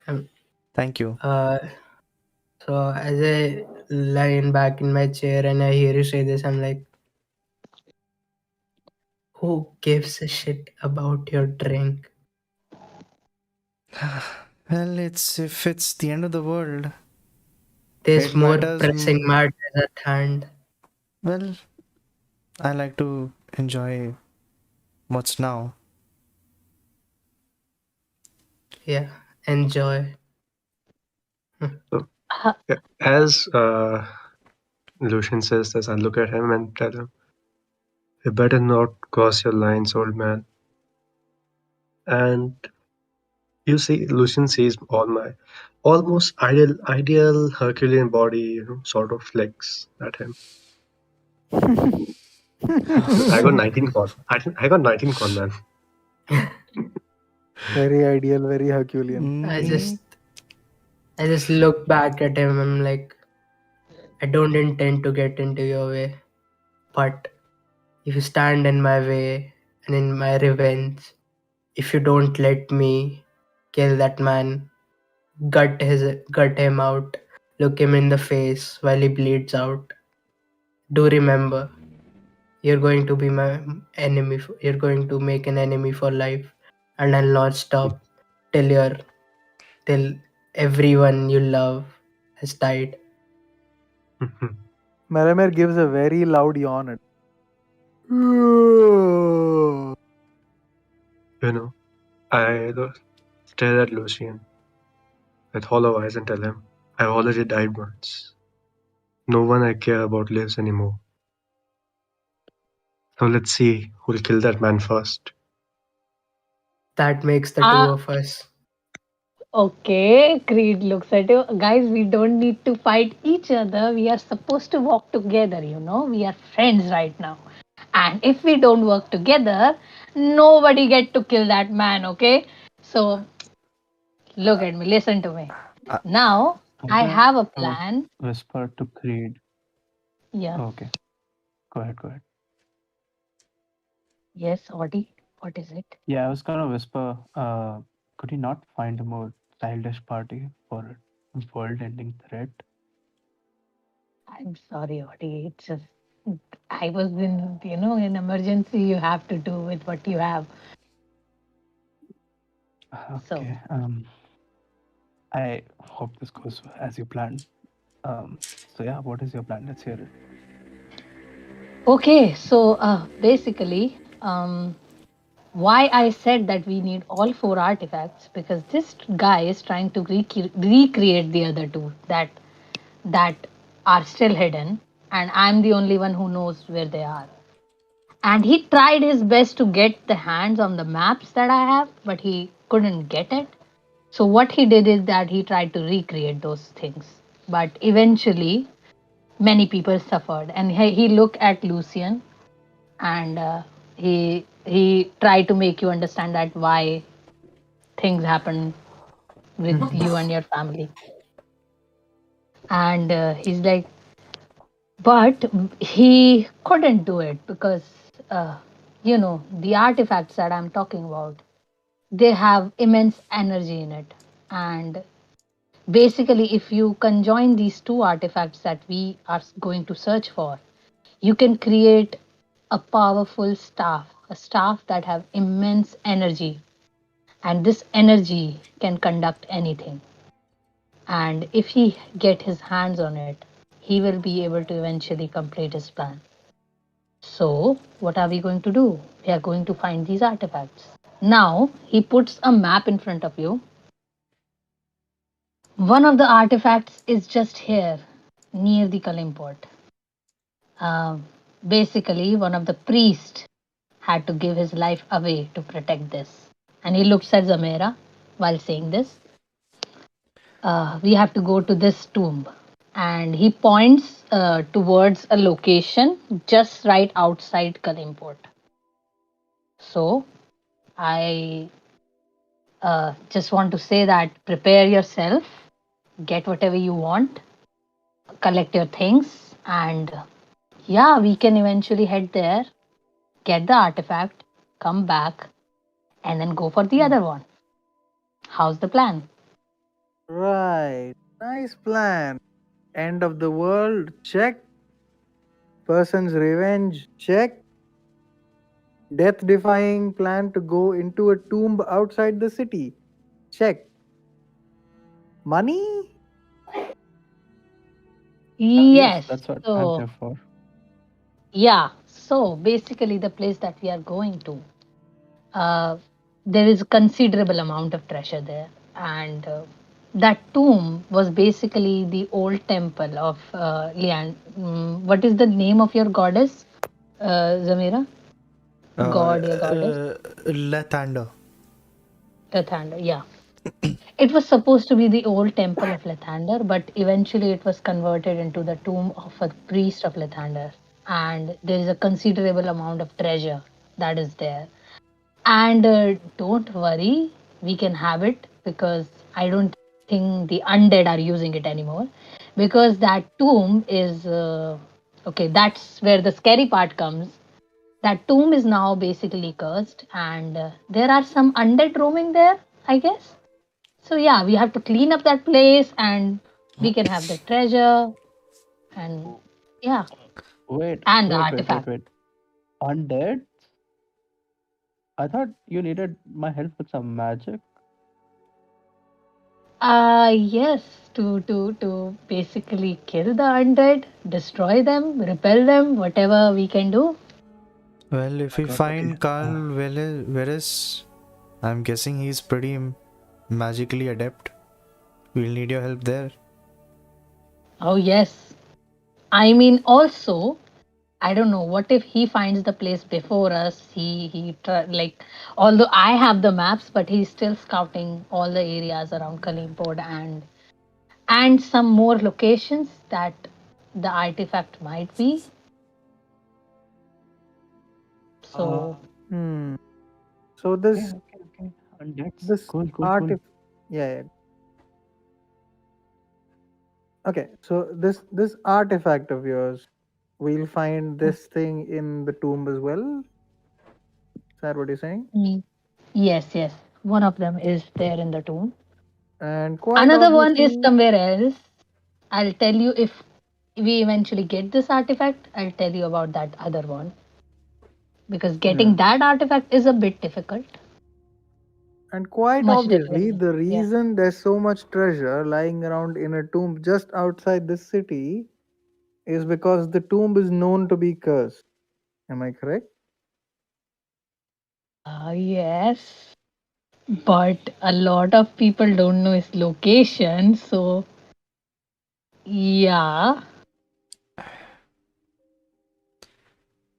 Um, Thank you. Uh, so as I lie back in my chair and I hear you say this, I'm like, who gives a shit about your drink? Well, if it's the end of the world, There's it more matters. pressing matters at hand. Well, I like to enjoy what's now. Yeah, enjoy. So, uh, yeah, as Lucian says this, I look at him and tell him, "You better not cross your lines, old man." And you see, Lucian sees all my almost ideal Herculean body, sort of flex at him. I got 19 con. I got 19 con, man. Very ideal, very Herculean. I Mm, just I just look back at him. I'm like, I don't intend to get into your way, but if you stand in my way and in my revenge, if you don't let me kill that man, gut him out, look him in the face while he bleeds out, do remember, you're going to be my enemy. You're going to make an enemy for life, and I'll not stop till till everyone you love has died. Melamir gives a very loud yawn. I stare at Lucian with hollow eyes and tell him, "I've already died once. No one I care about lives anymore. So let's see who'll kill that man first." That makes the two uh, of us. okay, Creed looks at you. Guys, we don't need to fight each other. We are supposed to walk together, you know. We are friends right now. And if we don't work together, nobody get to kill that man, okay? So look at me, listen to me. uh, Now I I can have a plan. whisper to Creed. Yeah. Okay, go ahead, go ahead. Yes, Oddy. What is it? Yeah, I was gonna whisper, could you not find a more childish party for a world-ending threat? I'm sorry, Oddy. It's just I was in, in emergency. You have to do with what you have. So, Okay, I hope this goes as you planned. So yeah, what is your plan? Let's hear it. okay. So, basically, why I said that we need all four artifacts because this guy is trying to recreate the other two that are still hidden, and I'm the only one who knows where they are. And he tried his best to get the hands on the maps that I have, but he couldn't get it. So what he did is that he tried to recreate those things, but eventually many people suffered. And he looked at Lucien, and he tried to make you understand that why things happen with you and your family. And he's like, but he couldn't do it because the artifacts that I'm talking about, they have immense energy in it. And basically, if you conjoin these two artifacts that we are going to search for, you can create a powerful staff, a staff that have immense energy, and this energy can conduct anything. And if he get his hands on it, he will be able to eventually complete his plan. So, what are we going to do? We are going to find these artifacts. Now, he puts a map in front of you, One of the artifacts is just here, near the Kalimport. Um, Basically, one of the priests had to give his life away to protect this. And he looks at Zamera while saying this. We have to go to this tomb. And he points towards a location just right outside Kalimport. So I just want to say that prepare yourself, get whatever you want, collect your things, and yeah, we can eventually head there, get the artifact, come back, and then go for the other one. How's the plan? Right. Nice plan. End of the world. Check. Person's revenge. Check. Death defying plan to go into a tomb outside the city. Check. Money? Yes, Yes. that's what I'm So, here for. yeah. So, basically, the place that we are going to, uh, there is a considerable amount of treasure there. And that tomb was basically the old temple of Lian. What is the name of your goddess, Zamira? Uh, God, your goddess? Lathander. Lathander, yeah. It was supposed to be the old temple of Lathander, but eventually it was converted into the tomb of a priest of Lathander. And there is a considerable amount of treasure that is there. And don't worry, we can have it because I don't think the undead are using it anymore. Because that tomb is okay, that's where the scary part comes. That tomb is now basically cursed, and there are some undead roaming there, I guess. So yeah, we have to clean up that place and we can have the treasure and yeah, Wait, and the wait, wait, wait, artifact. wait. Undead? I thought you needed my help with some magic. Yes, to basically kill the undead, destroy them, repel them, whatever we can do. Well, if My we God, okay. find Carl Veres, I'm guessing he's pretty magically adept. We'll need your help there. Oh yes. I mean also, I don't know what if he finds the place before us. Like although I have the maps, but he's still scouting all the areas around Kalimport and some more locations that the artifact might be. Uh, So Hmm. So okay, this okay, okay. Undeads. this Cool, cool, cool. artif yeah, yeah. Okay. So this artifact of yours, we'll find this thing in the tomb as well. Is that what you're saying? mm, yes, yes, one of them is there in the tomb. And quite Another one is obviously, somewhere else. I'll tell you if we eventually get this artifact. I'll tell you about that other one because getting yeah. that artifact is a bit difficult, And quite much obviously, difficult. the Yeah. reason there's so much treasure lying around in a tomb just outside this city is because the tomb is known to be cursed. Am I correct? Yes, but a lot of people don't know its location. So yeah.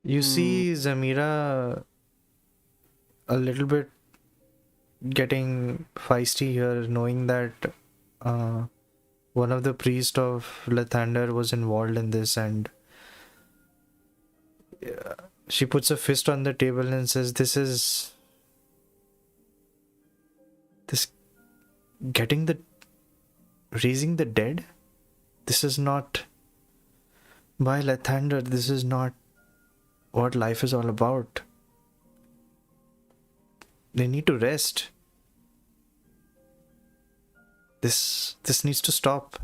You Hmm. see Zamira a little bit getting feisty here, knowing that uh, one of the priests of Lathander was involved in this, and she puts a fist on the table and says, This getting the raising the dead? This is not by Lathander, this is not what life is all about. They need to rest. This needs to stop.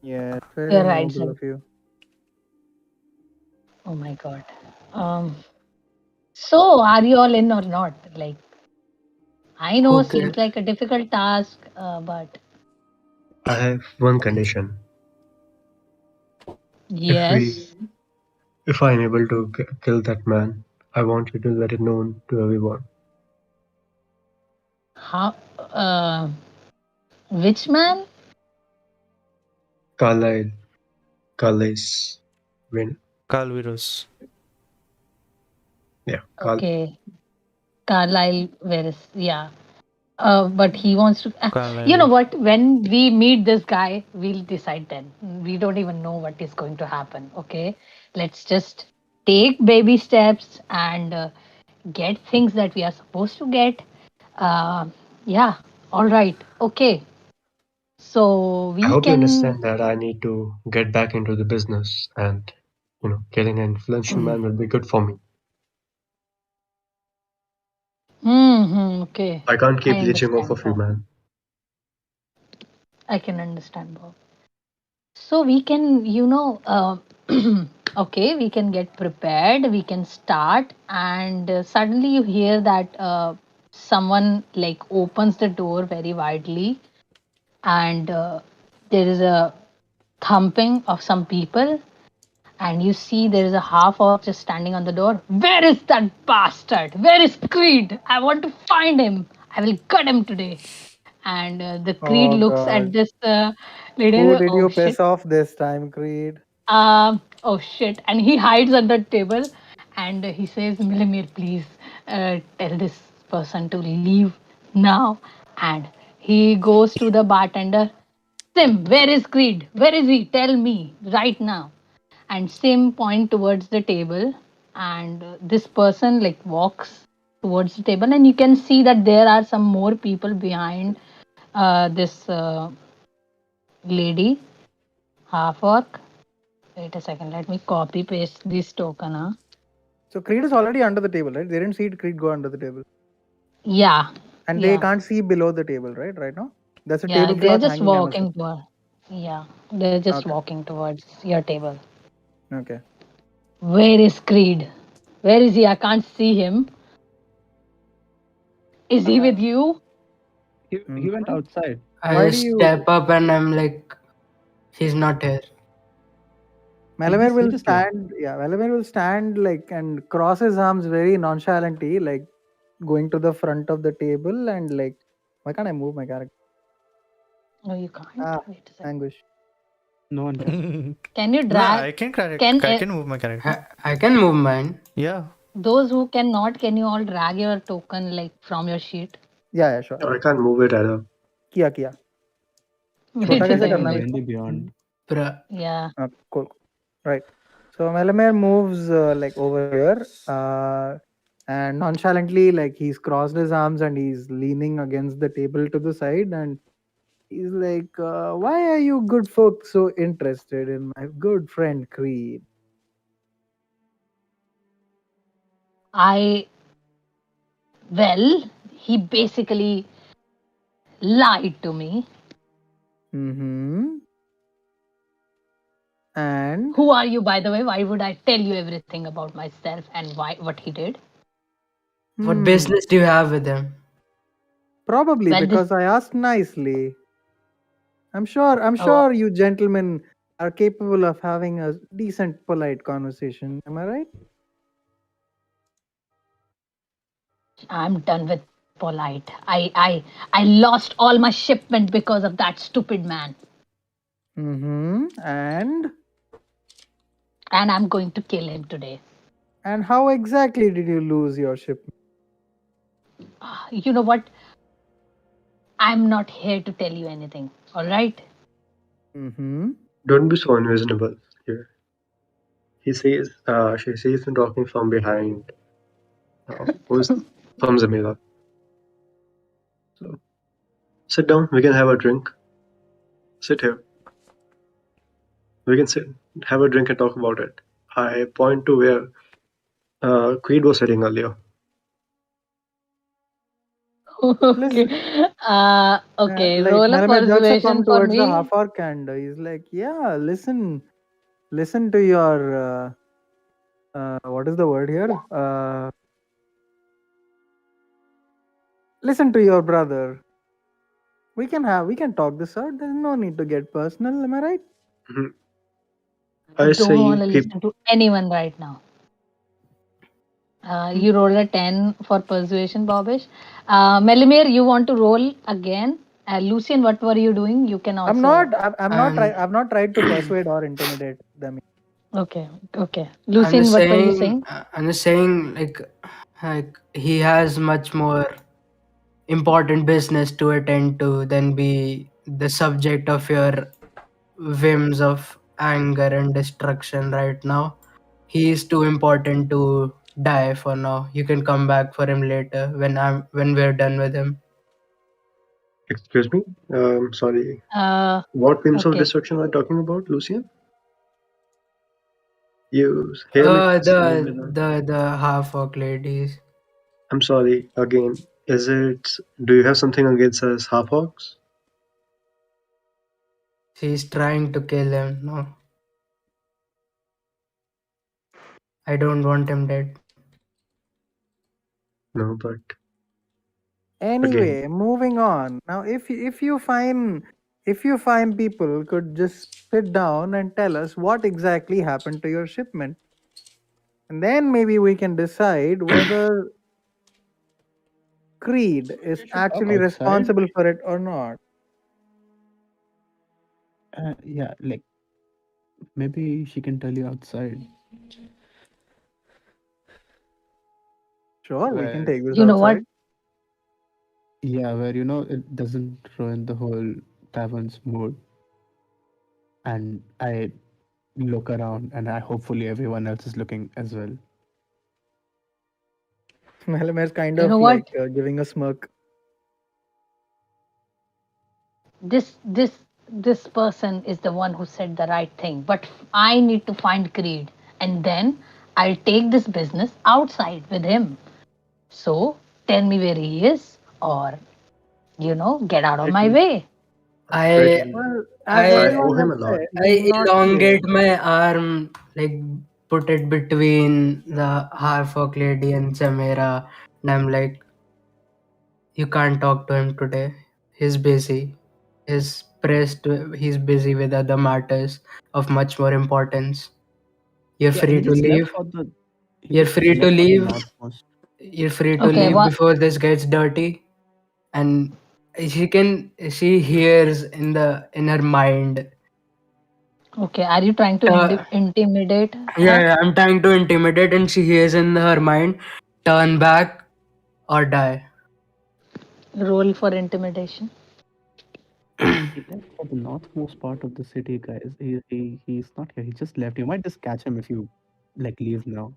Yeah, very You're right, noble Zim. of you. Oh my god. So are you all in or not? Like, I know Okay. seems like a difficult task, but I have one condition. If we, yes. if I'm able to kill that man, I want you to let it known to everyone. How? Uh, which man? Carlyle. Carlyle's win. Calvirus. Yeah, Carl. Okay, Carlisle. Where is? Yeah. But he wants to. You know Carlisle. what? When we meet this guy, we'll decide then. We don't even know what is going to happen. Okay, let's just take baby steps and get things that we are supposed to get. Uh, yeah. All right. Okay. So I we hope you can. understand that I need to get back into the business, and getting an influential man will be good for me. Okay. I can't keep I leeching off understand, of you, Bob. man. I can understand, Bob. So we can, okay, we can get prepared, we can start, and suddenly you hear that someone like opens the door very widely, and there is a thumping of some people, and you see there is a half orc just standing on the door. Where is that bastard? Where is Creed? I want to find him. I will cut him today. And the Creed Oh looks at God. this lady. Who did Oh you shit. piss off this time, Creed? Oh shit. And he hides under the table and he says, Melamir, please tell this person to leave now. And he goes to the bartender. Sim, where is Creed? Where is he? Tell me right now. And Sim point towards the table and this person like walks towards the table and you can see that there are some more people behind this lady, half orc. Wait a second, let me copy paste this token. Huh? So Creed is already under the table, right? They didn't see Creed go under the table. Yeah, And they yeah, can't see below the table, right now? There's a yeah. They're tablecloth just hanging, I'm assuming. walking toward. Yeah, they're just Okay. walking towards your table. Okay. Where is Creed? Where is he? I can't see him. Is he with you? He went Mhm. outside. Why I do you step up and I'm like, he's not here. Melamir He will just left. stand, yeah, Melamir will stand like and cross his arms very nonchalantly, like going to the front of the table and like, why can't I move my character? No, you can't. Ah, Wait a second. anguish. No one can. Can you No, drag? Can I can move my character. I can move mine. Yeah. those who cannot? Can you all drag your token like from your sheet? Yeah, sure. I can't move it either. किया Wait छोटा a कैसे Maybe करना second. है from इसको? Beyond. Bruh. Yeah. Cool. Right. So Melamir moves like over here, and nonchalantly, like he's crossed his arms and he's leaning against the table to the side, and he's like, "Why are you good folk so interested in my good friend Creed?" Well, he basically lied to me. Mm-hmm. And Who are you, by the way? Why would I tell you everything about myself and what he did? What business do you have with him? probably Well, this because I asked nicely. I'm sure. I'm oh, sure you gentlemen are capable of having a decent, polite conversation. Am I right? I'm done with polite. I lost all my shipment because of that stupid man, Mm-hmm. and I'm going to kill him today. And how exactly did you lose your shipment? You know what? I'm not here to tell you anything. All right? Mm-hmm. Don't be so unreasonable here. She sees him talking from behind. Who's from Zamera. So sit down. We can have a drink. Sit here. We can sit, have a drink and talk about it. I point to where Creed was sitting earlier. Okay. Listen, Okay. like Roll a Malamed jerks a thumb persuasion for towards the half me. orc and he's like, "Yeah, listen to your what is the word here? Listen to your brother. We can talk this out. There's no need to get personal. Am I right?" Mhm. I I don't want say to keep. listen to anyone right now. You roll a 10 for persuasion, Bobish. Melamir, you want to roll again? Lucien, what were you doing? You can I'm also. not. And I've not tried to persuade or intimidate them. Okay, okay. I'm Lucien, just what were you saying, saying? I'm just saying, like he has much more important business to attend to than be the subject of your whims of anger and destruction right now. He is too important to die for now. You can come back for him later when we're done with him. Excuse me? Sorry. Uh, What whims of okay. destruction are you talking about, Lucien? You hear me explain me that. The half orc ladies. I'm sorry. Again, is it? Do you have something against us half orcs? She's trying to kill him. No, I don't want him dead. No, but again, Anyway, moving on. Now, if you find people could just sit down and tell us what exactly happened to your shipment, and then maybe we can decide whether Creed is We should talk actually outside. responsible for it or not. Yeah, like maybe she can tell you outside. Sure, we can Where take this You know what? outside. yeah, where it doesn't ruin the whole tavern's mood. And I look around, and I hopefully everyone else is looking as well. Melamer's kind You know of what? like giving a smirk. This person is the one who said the right thing. But I need to find Creed, and then I'll take this business outside with him. So tell me where he is, or get out of my certainly, way. I certainly. Well, as I I everyone owe him has a lot. said, he's I not here. elongate my arm, like put it between the half orc lady and Zamera, and I'm like, you can't talk to him today. He's busy. He's pressed. He's busy with other matters of much more importance. You're Yeah, free to leave. he You're just free to left for the leave. northmost. You're free to Okay, leave what? before this gets dirty. And she hears in her mind. Okay, are you trying to intimidate Yeah, her? yeah, I'm trying to intimidate, and she hears in her mind, turn back or die. Roll for intimidation. He left for the northmost part of the city, guys. He's not here. He just left. You might just catch him if you like leave now.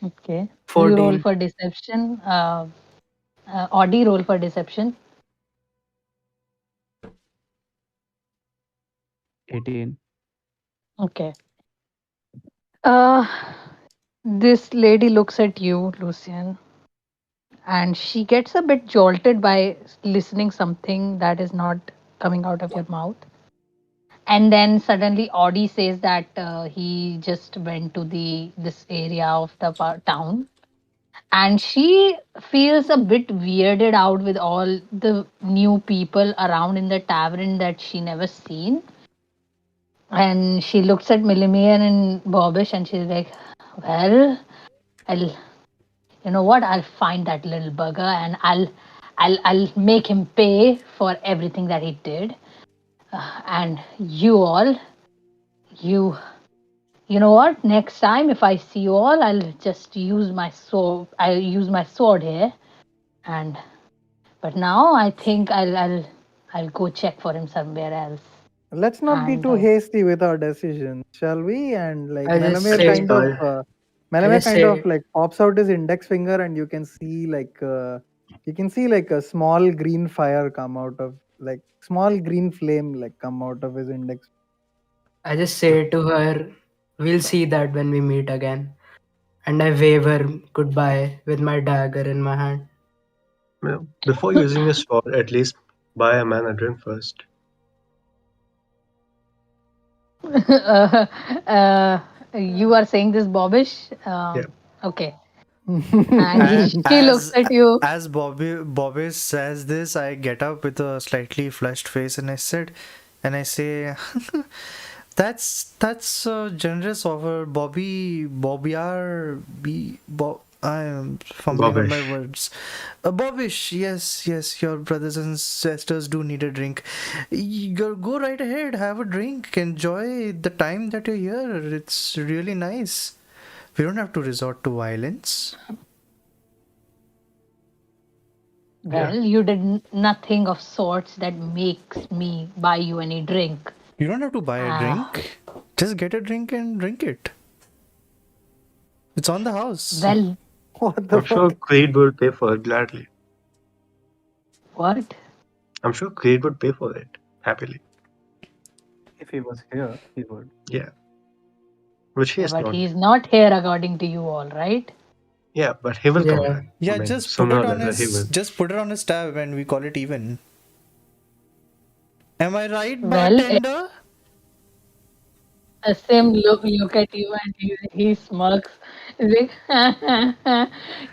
Okay, you roll 14. for deception. Oddy, roll for deception. 18. Okay. Uh, this lady looks at you, Lucien, and she gets a bit jolted by listening something that is not coming out of your mouth. And then suddenly Audie says that he just went to the this area of the town, and she feels a bit weirded out with all the new people around in the tavern that she never seen. And she looks at Melamir and Bobish, and she's like, well, I'll, you know what, I'll find that little bugger, and I'll make him pay for everything that he did. And you all, you you know what, next time if I see you all, I'll just use my sword. I'll use my sword here. And but now I think I'll go check for him somewhere else. Let's not be And too hasty with our decisions, shall we? And like I just At least say, I Melamere just kind of say, like pops out his index finger, and you can see like a small green fire come out of like small green flame like come out of his index. I just say to her, we'll see that when we meet again. And I wave her goodbye with my dagger in my hand. Well, before using a sword, at least buy a man a drink first. uh, uh, you are saying this, Bobish? Yeah. Okay. And she looks As at you. Bobby says this, I get up with a slightly flushed face and I say, That's a generous offer, Bobby. Bobbyar, I am fumbling on my Bobish. words. Bobish, yes, yes. Your brothers and sisters do need a drink. Go right ahead, have a drink, enjoy the time that you're here. It's really nice. We don't have to resort to violence. Yeah. Well, you did nothing of sorts that makes me buy you any drink. You don't have to buy a Ah, drink. Just get a drink and drink it. It's on the house. well, What the I'm sure fuck? Creed would pay for it gladly. what? I'm sure Creed would pay for it happily. If he was here, he would. Yeah. Which he Yeah, is but not. he's not here according to you all, right? Yeah, but he will come Yeah. back. I Yeah, mean, sooner or later he will. just put it on his tab and we call it even. Am I right, Well, bartender? Sim look at you and he smirks. He's like,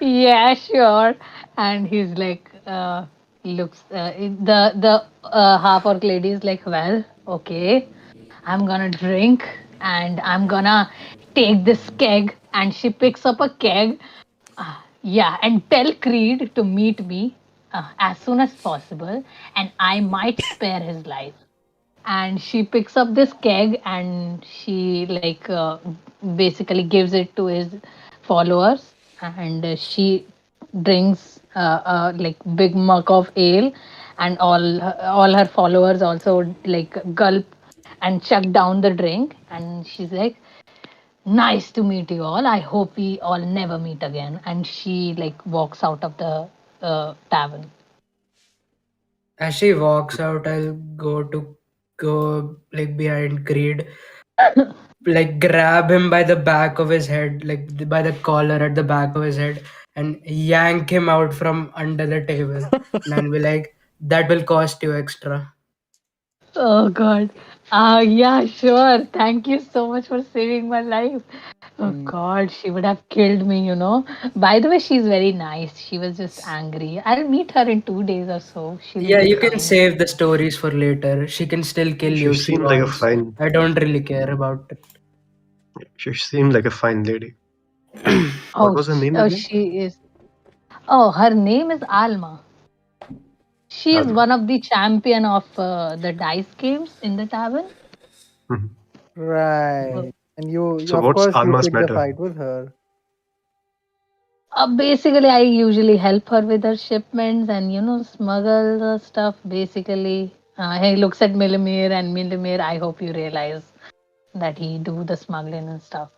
yeah, sure. And he's like, looks the half orc lady is like, well, okay, I'm gonna drink and I'm gonna take this keg. And she picks up a keg. Yeah, and tell Creed to meet me as soon as possible, and I might spare his life. And she picks up this keg and she basically gives it to his followers, and she drinks like big mug of ale, and all her followers also like gulp and chuck down the drink, and she's like, nice to meet you all, I hope we all never meet again. And she like walks out of the tavern. As she walks out, I'll go like behind Creed, like grab him by the back of his head, like by the collar at the back of his head, and yank him out from under the table. And I'll be like, that will cost you extra. Oh God. Yeah, sure. Thank you so much for saving my life. Oh Mm, God, she would have killed me, you know. By the way, she's very nice. She was just angry. I'll meet her in 2 days or so. She'll Yeah, be you can fine. save the stories for later. She can still kill you She if she seemed like a wants. fine. I don't really care about it. She seemed like a fine lady. What Oh, was her name oh, again? she is. Oh, her name is Alma. She is Alma. one of the champion of the dice games in the tavern. Mhm. Uh, right. And you So of what's course you Alma's picked the matter? fight with her. Basically, I usually help her with her shipments and smuggle the stuff. Basically, he looks at Melamir, and Melamir, I hope you realize that he do the smuggling and stuff.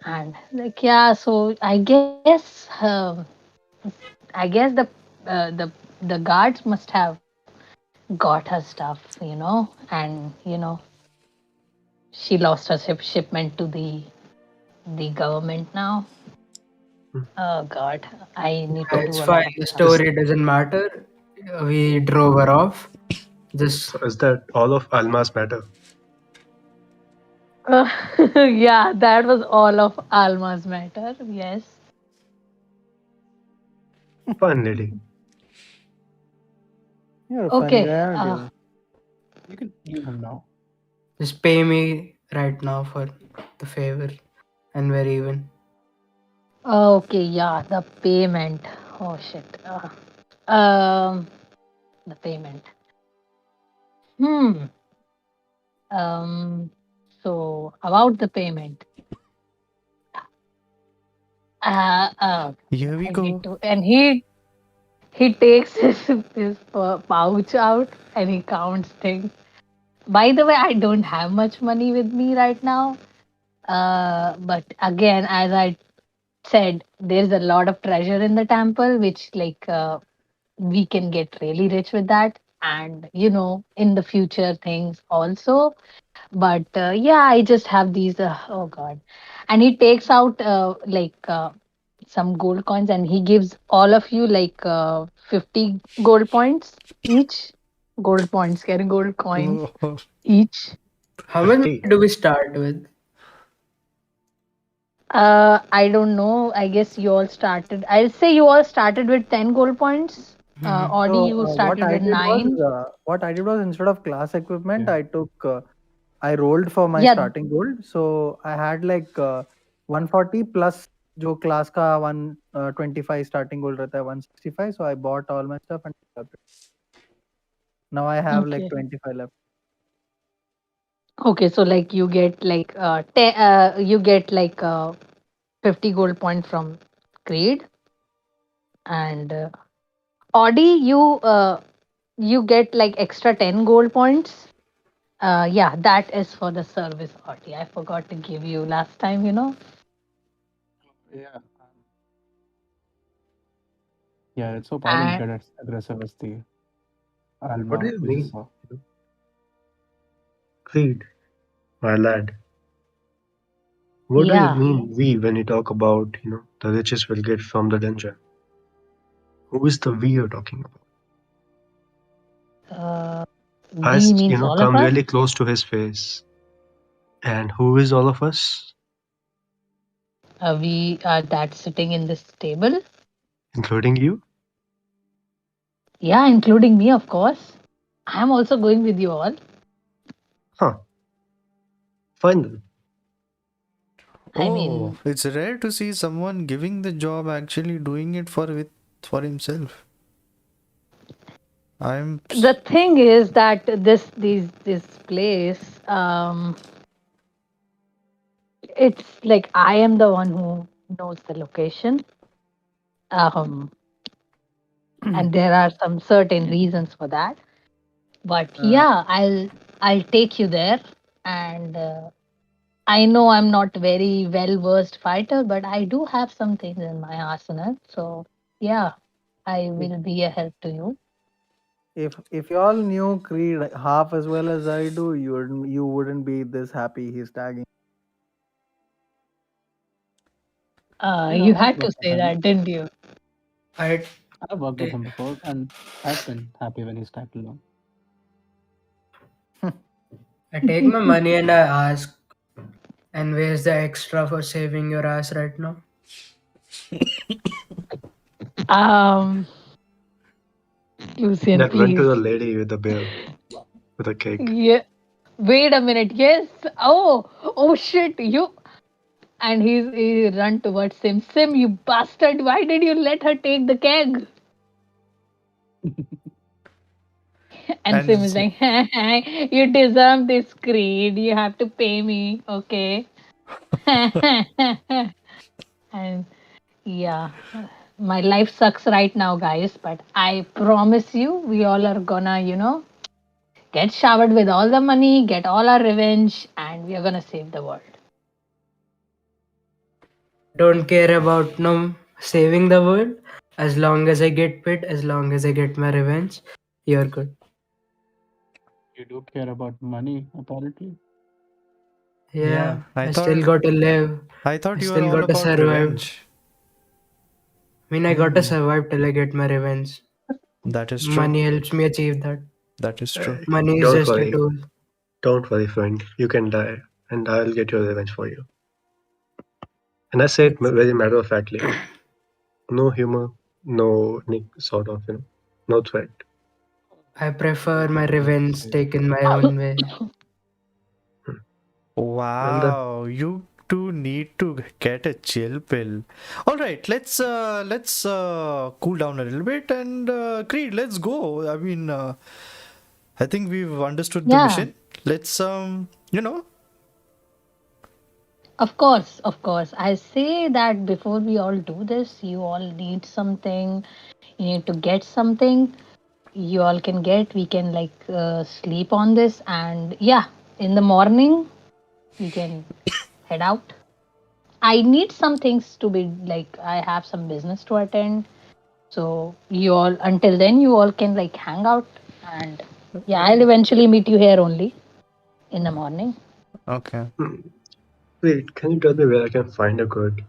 And like, yeah, so I guess the guards must have got her stuff, and she lost her shipment to the government now. Hmm. Oh God, I need to It's do a fine. lot of The stuff. Is story doesn't matter. We drove her off. Just so is that all of Alma's matter? Uh, yeah, that was all of Alma's matter. Yes. Fine lady. You're a funny Okay. guy, aren't you? You can leave him now. just pay me right now for the favor, and we're even. Okay. Yeah, the payment. Oh shit. Um, the payment. Hmm. Um. So about the payment. Here we I need go. to, and he takes his pouch out and he counts things. By the way, I don't have much money with me right now. But again, as I said, there's a lot of treasure in the temple, which we can get really rich with that, and in the future things also. But yeah, I just have these. Oh God, and he takes out some gold coins, and he gives all of you 50 gold points each. Gold points, getting gold coins each. How much 50. money do we start with? I don't know. I guess you all started. I'll say you all started with 10 gold points. Mhm. Audie, So you started with 9. what I did was instead of class equipment, Yeah. I rolled for my Yeah. starting gold, so I had like 140 plus जो class का 125 starting gold रहता है 165. So I bought all my stuff and developed it. Now I have like Okay. 25 left. Okay. So like you get like you get like 50 gold point from Creed, and Oddy, you get like extra 10 gold points. Yeah, that is for the service, Oddy. I forgot to give you last time, you know. Yeah. Yeah, it's so I didn't And get as aggressive as the What do Alma you we just mean? saw. Creed, my lad. What do you yeah, mean we when you talk about, the riches we'll get from the dungeon? Who is the we you're talking about? uh, I, we means all of come us. really close to his face. And who is all of us? We are that sitting in this table. Including you? Yeah, including me, of course. I'm also going with you all. Huh. Fine then. I Oh, mean, it's rare to see someone giving the job actually doing it for himself. I'm the thing is that this place, it's like I am the one who knows the location. Um, and there are some certain reasons for that. But Uh, yeah, I'll take you there, and I know I'm not very well versed fighter, but I do have some things in my arsenal. So yeah, I if will be a help to you. if y'all knew Creed half as well as I do, you wouldn't be this happy he's tagging. You I've had to worked with say him. that, didn't you? I I've worked with ta- him before, and I've been happy when he's tagged along. I take my money and I ask, and where's the extra for saving your ass right now? um, Lucien, That went to please. the lady with the bill, with a cake. Yeah. Wait a minute. Yes. Oh shit. You. And he run towards Sim. Sim, you bastard! Why did you let her take the keg? And and Sim is like, you deserve this, Creed. You have to pay me, okay? And yeah, my life sucks right now, guys. But I promise you, we all are gonna, get showered with all the money, get all our revenge, and we are gonna save the world. Don't care about no saving the world. As long as I get paid, as long as I get my revenge, you're good. You do care about money, apparently. yeah, Yeah, I still got to live. I I thought you were still all got to about survive. revenge. I mean, I got to Hmm. survive till I get my revenge. That is true. Money helps me achieve that. That is true. Money is Don't just a worry. tool. Don't worry, friend. You can die, and I'll get your revenge for you. And I say it very matter of factly. No humor, no sort of, no threat. I prefer my Let's revenge see. taken my own way. Well done. Wow, you two need to get a chill pill. All right, let's cool down a little bit and Creed, let's go. I mean, I think we've understood the Yeah, mission. Let's of course, of course. I say that before we all do this, you all need something. You need to get something. You all can get. We can like sleep on this, and yeah, in the morning we can head out. I need some things to be like. I have some business to attend. So you all until then you all can like hang out, and yeah, I'll eventually meet you here only in the morning. okay. Hmm. Wait, can you tell me where I can find a good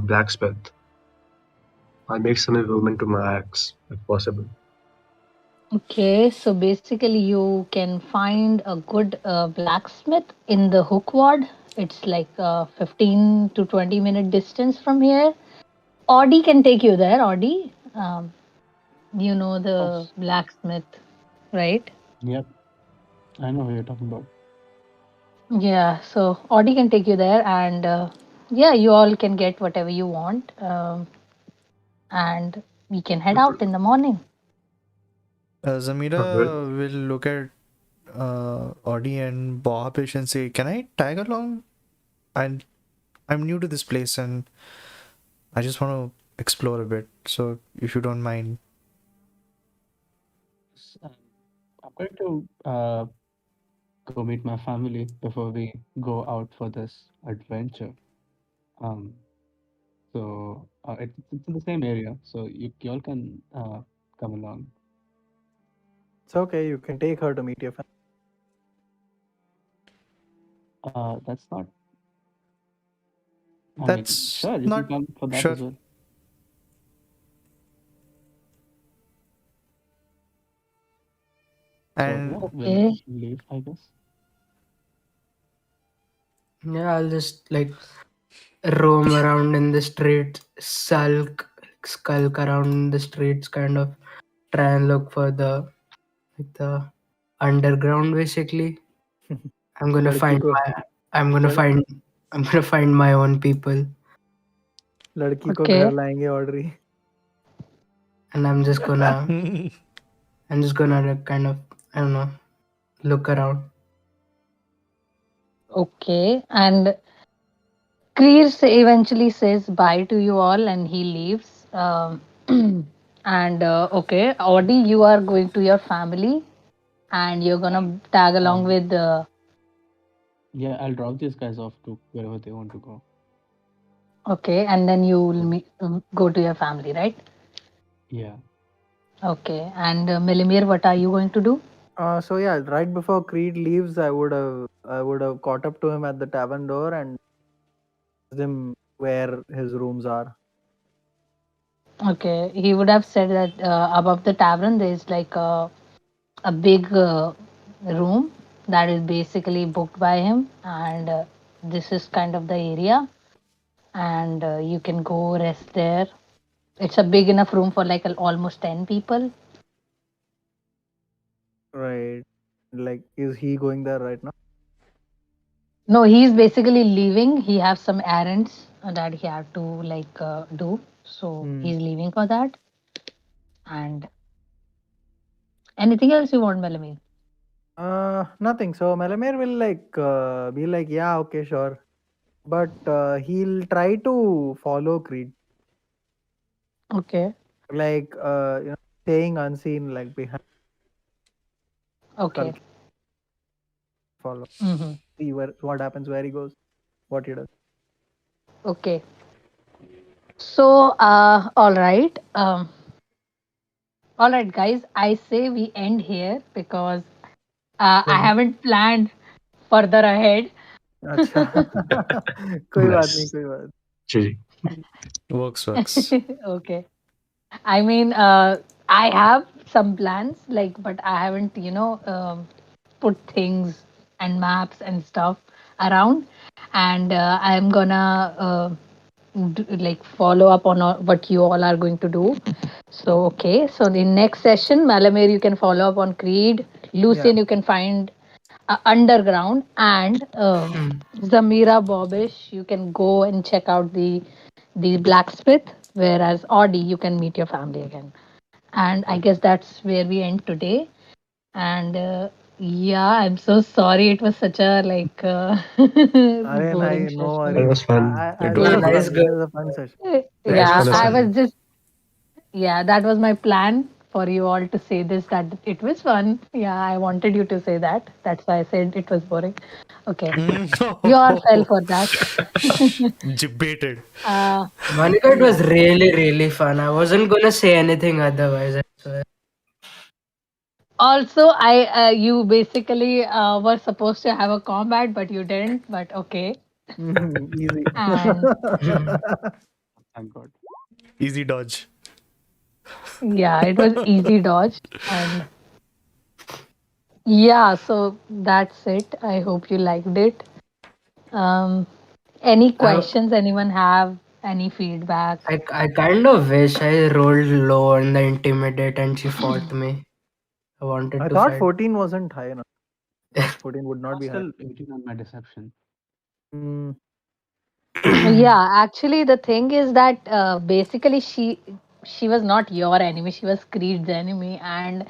blacksmith? I'll make some improvement to my axe, if possible. Okay, so basically you can find a good blacksmith in the Hook Ward. It's like 15 to 20-minute distance from here. Oddy can take you there. Oddy, you know Oh, the blacksmith, right? yep. I know who you're talking about. Yeah, so Audi can take you there, and yeah, you all can get whatever you want, and we can head out in the morning. Alright. Zamira will look at Oddy and Bobish and say, "Can I tag along? And I'm new to this place and I just want to explore a bit. So if you don't mind." S- um, I'm going to go meet my family before we go out for this adventure. Um, it's in the same area, so y'all can come along. It's okay. You can take her to meet your family. That's not. I mean, That's sure, you can not come for that sure. as well. So yeah, And we'll Okay. leave, I guess. Yeah, I'll just like roam around in the streets, skulk around in the streets, kind of try and look for the underground. Basically, I'm gonna लड़की find को my. I'm gonna लड़, find. I'm gonna find my own people, लड़की को घर Okay. लाएंगे ऑर्डरी. and I'm just gonna. I'm just gonna like, kind of. I don't know. Look around. Okay. And Kreer eventually says bye to you all, and he leaves. And okay, Audi, you are going to your family, and you're gonna tag along Um, with. yeah, I'll drop these guys off to wherever they want to go. Okay, and then you will So go to your family, right? yeah, Okay, and Melamir, what are you going to do? So yeah, right before Creed leaves, I would have caught up to him at the tavern door and asked him where his rooms are. Okay, he would have said that above the tavern there is like a big room that is basically booked by him, and this is kind of the area, and you can go rest there. It's a big enough room for like almost 10 people. Right. Like, is he going there right now? No, he's basically leaving. He has some errands that he have to like do, so Hmm. he's leaving for that. And anything else you want, Melamir? Nothing. So Melamir will be like, yeah, okay, sure, but he'll try to follow Creed, Okay, like staying unseen, like behind okay. Skulk, follow, Mm-hmm. see what happens, where he goes, what he does. Okay. So, all right, guys. I say we end here because I Then, haven't planned further ahead. अच्छा. कोई बात नहीं, Nice. कोई बात. GG. works. Okay. I mean, I have some plans, like, but I haven't, put things and maps and stuff around, and I'm gonna like follow up on what you all are going to do. So, okay. So, the next session, Malamir, you can follow up on Creed. Yeah. Lucien, you can find underground, and Hmm. Zamira Bobish, you can go and check out the blacksmith. Whereas Audi, you can meet your family again. And I guess that's where we end today. And yeah, I'm so sorry. It was such a like अरे boring नहीं, no session. It worries. was fun. It was Yeah, Eh, fun. nice It girl. was a fun session. Thanks Yeah, for Nice I fun. was listening. just yeah, that was my plan for you all to say this that it was fun. Yeah, I wanted you to say that. That's why I said it was boring. Okay, you all fell No. for that. Debated. uh, Monica, it was yeah. really, really fun. I wasn't gonna say anything otherwise. I swear. Also, I you basically were supposed to have a combat, but you didn't. But okay, Easy. and thank God. Easy dodge. yeah, it was easy dodge. And yeah, so that's it. I hope you liked it. Um, any I, questions? Anyone have any feedback? I kind of wish I rolled low on the intimidate and she fought me. I wanted I to thought fight. 14 wasn't high enough. 14 would not I'm be high. still 18 on my deception. Mm, Yeah, actually, the thing is that basically she was not your enemy. She was Creed's enemy, and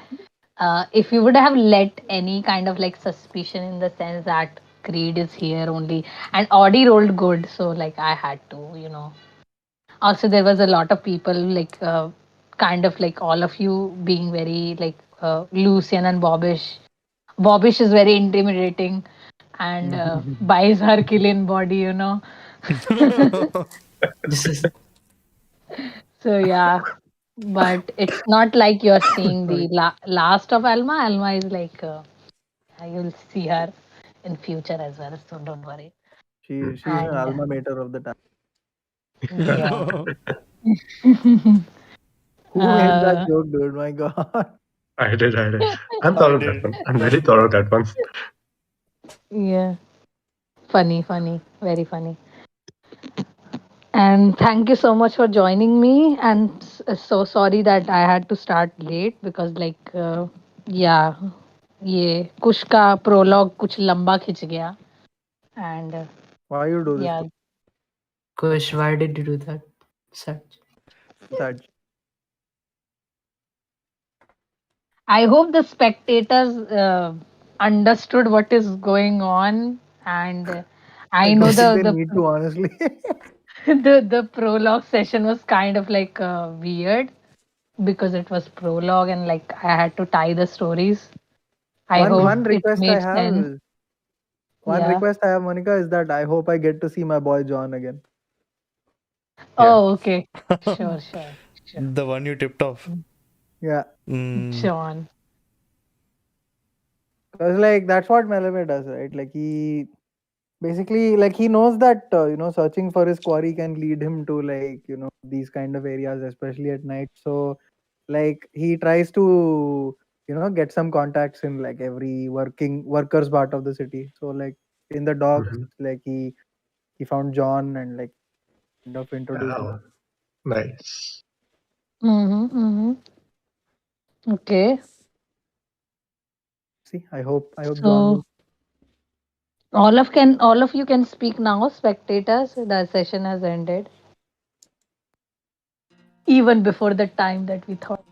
if you would have let any kind of like suspicion in the sense that Creed is here only, and Oddy rolled good, so like I had to. Also, there was a lot of people like kind of like all of you being very like Lucien and Bobish. Bobish is very intimidating and buys her killing body. This is So yeah, but it's not like you're seeing the sorry. last of Alma. Alma is like you'll see her in future as well. So don't worry. She's an And alma mater of the time. yeah, Who made that uh, joke, dude? My God. I did. I'm I proud of that did. one. I'm very proud of that one. yeah, funny, very funny. And thank you so much for joining me. And so sorry that I had to start late because like yeah, ये कुश का prologue कुछ लंबा खिंच गया and Why you do this, yeah, Kush, why did you do that? Such. Saj? I hope the spectators understood what is going on, and I I know don't think the they the need to, honestly. the prologue session was kind of like weird because it was prologue and like I had to tie the stories. I One hope one it request I made have sense. is one Yeah. request I have, Monica, is that I hope I get to see my boy John again. Yeah. Oh, okay. Sure. The one you tipped off. Yeah. Mm. John. Because like that's what Melamir does, right? Like he basically like he knows that searching for his quarry can lead him to like these kind of areas, especially at night. So like he tries to get some contacts in like every workers part of the city. So like in the docks, Mhm. like he found John and like kind of introduced him. Oh, nice. Mm-hmm. Okay. See, I hope John will. So all of you can speak now, spectators. The session has ended. Even before the time that we thought.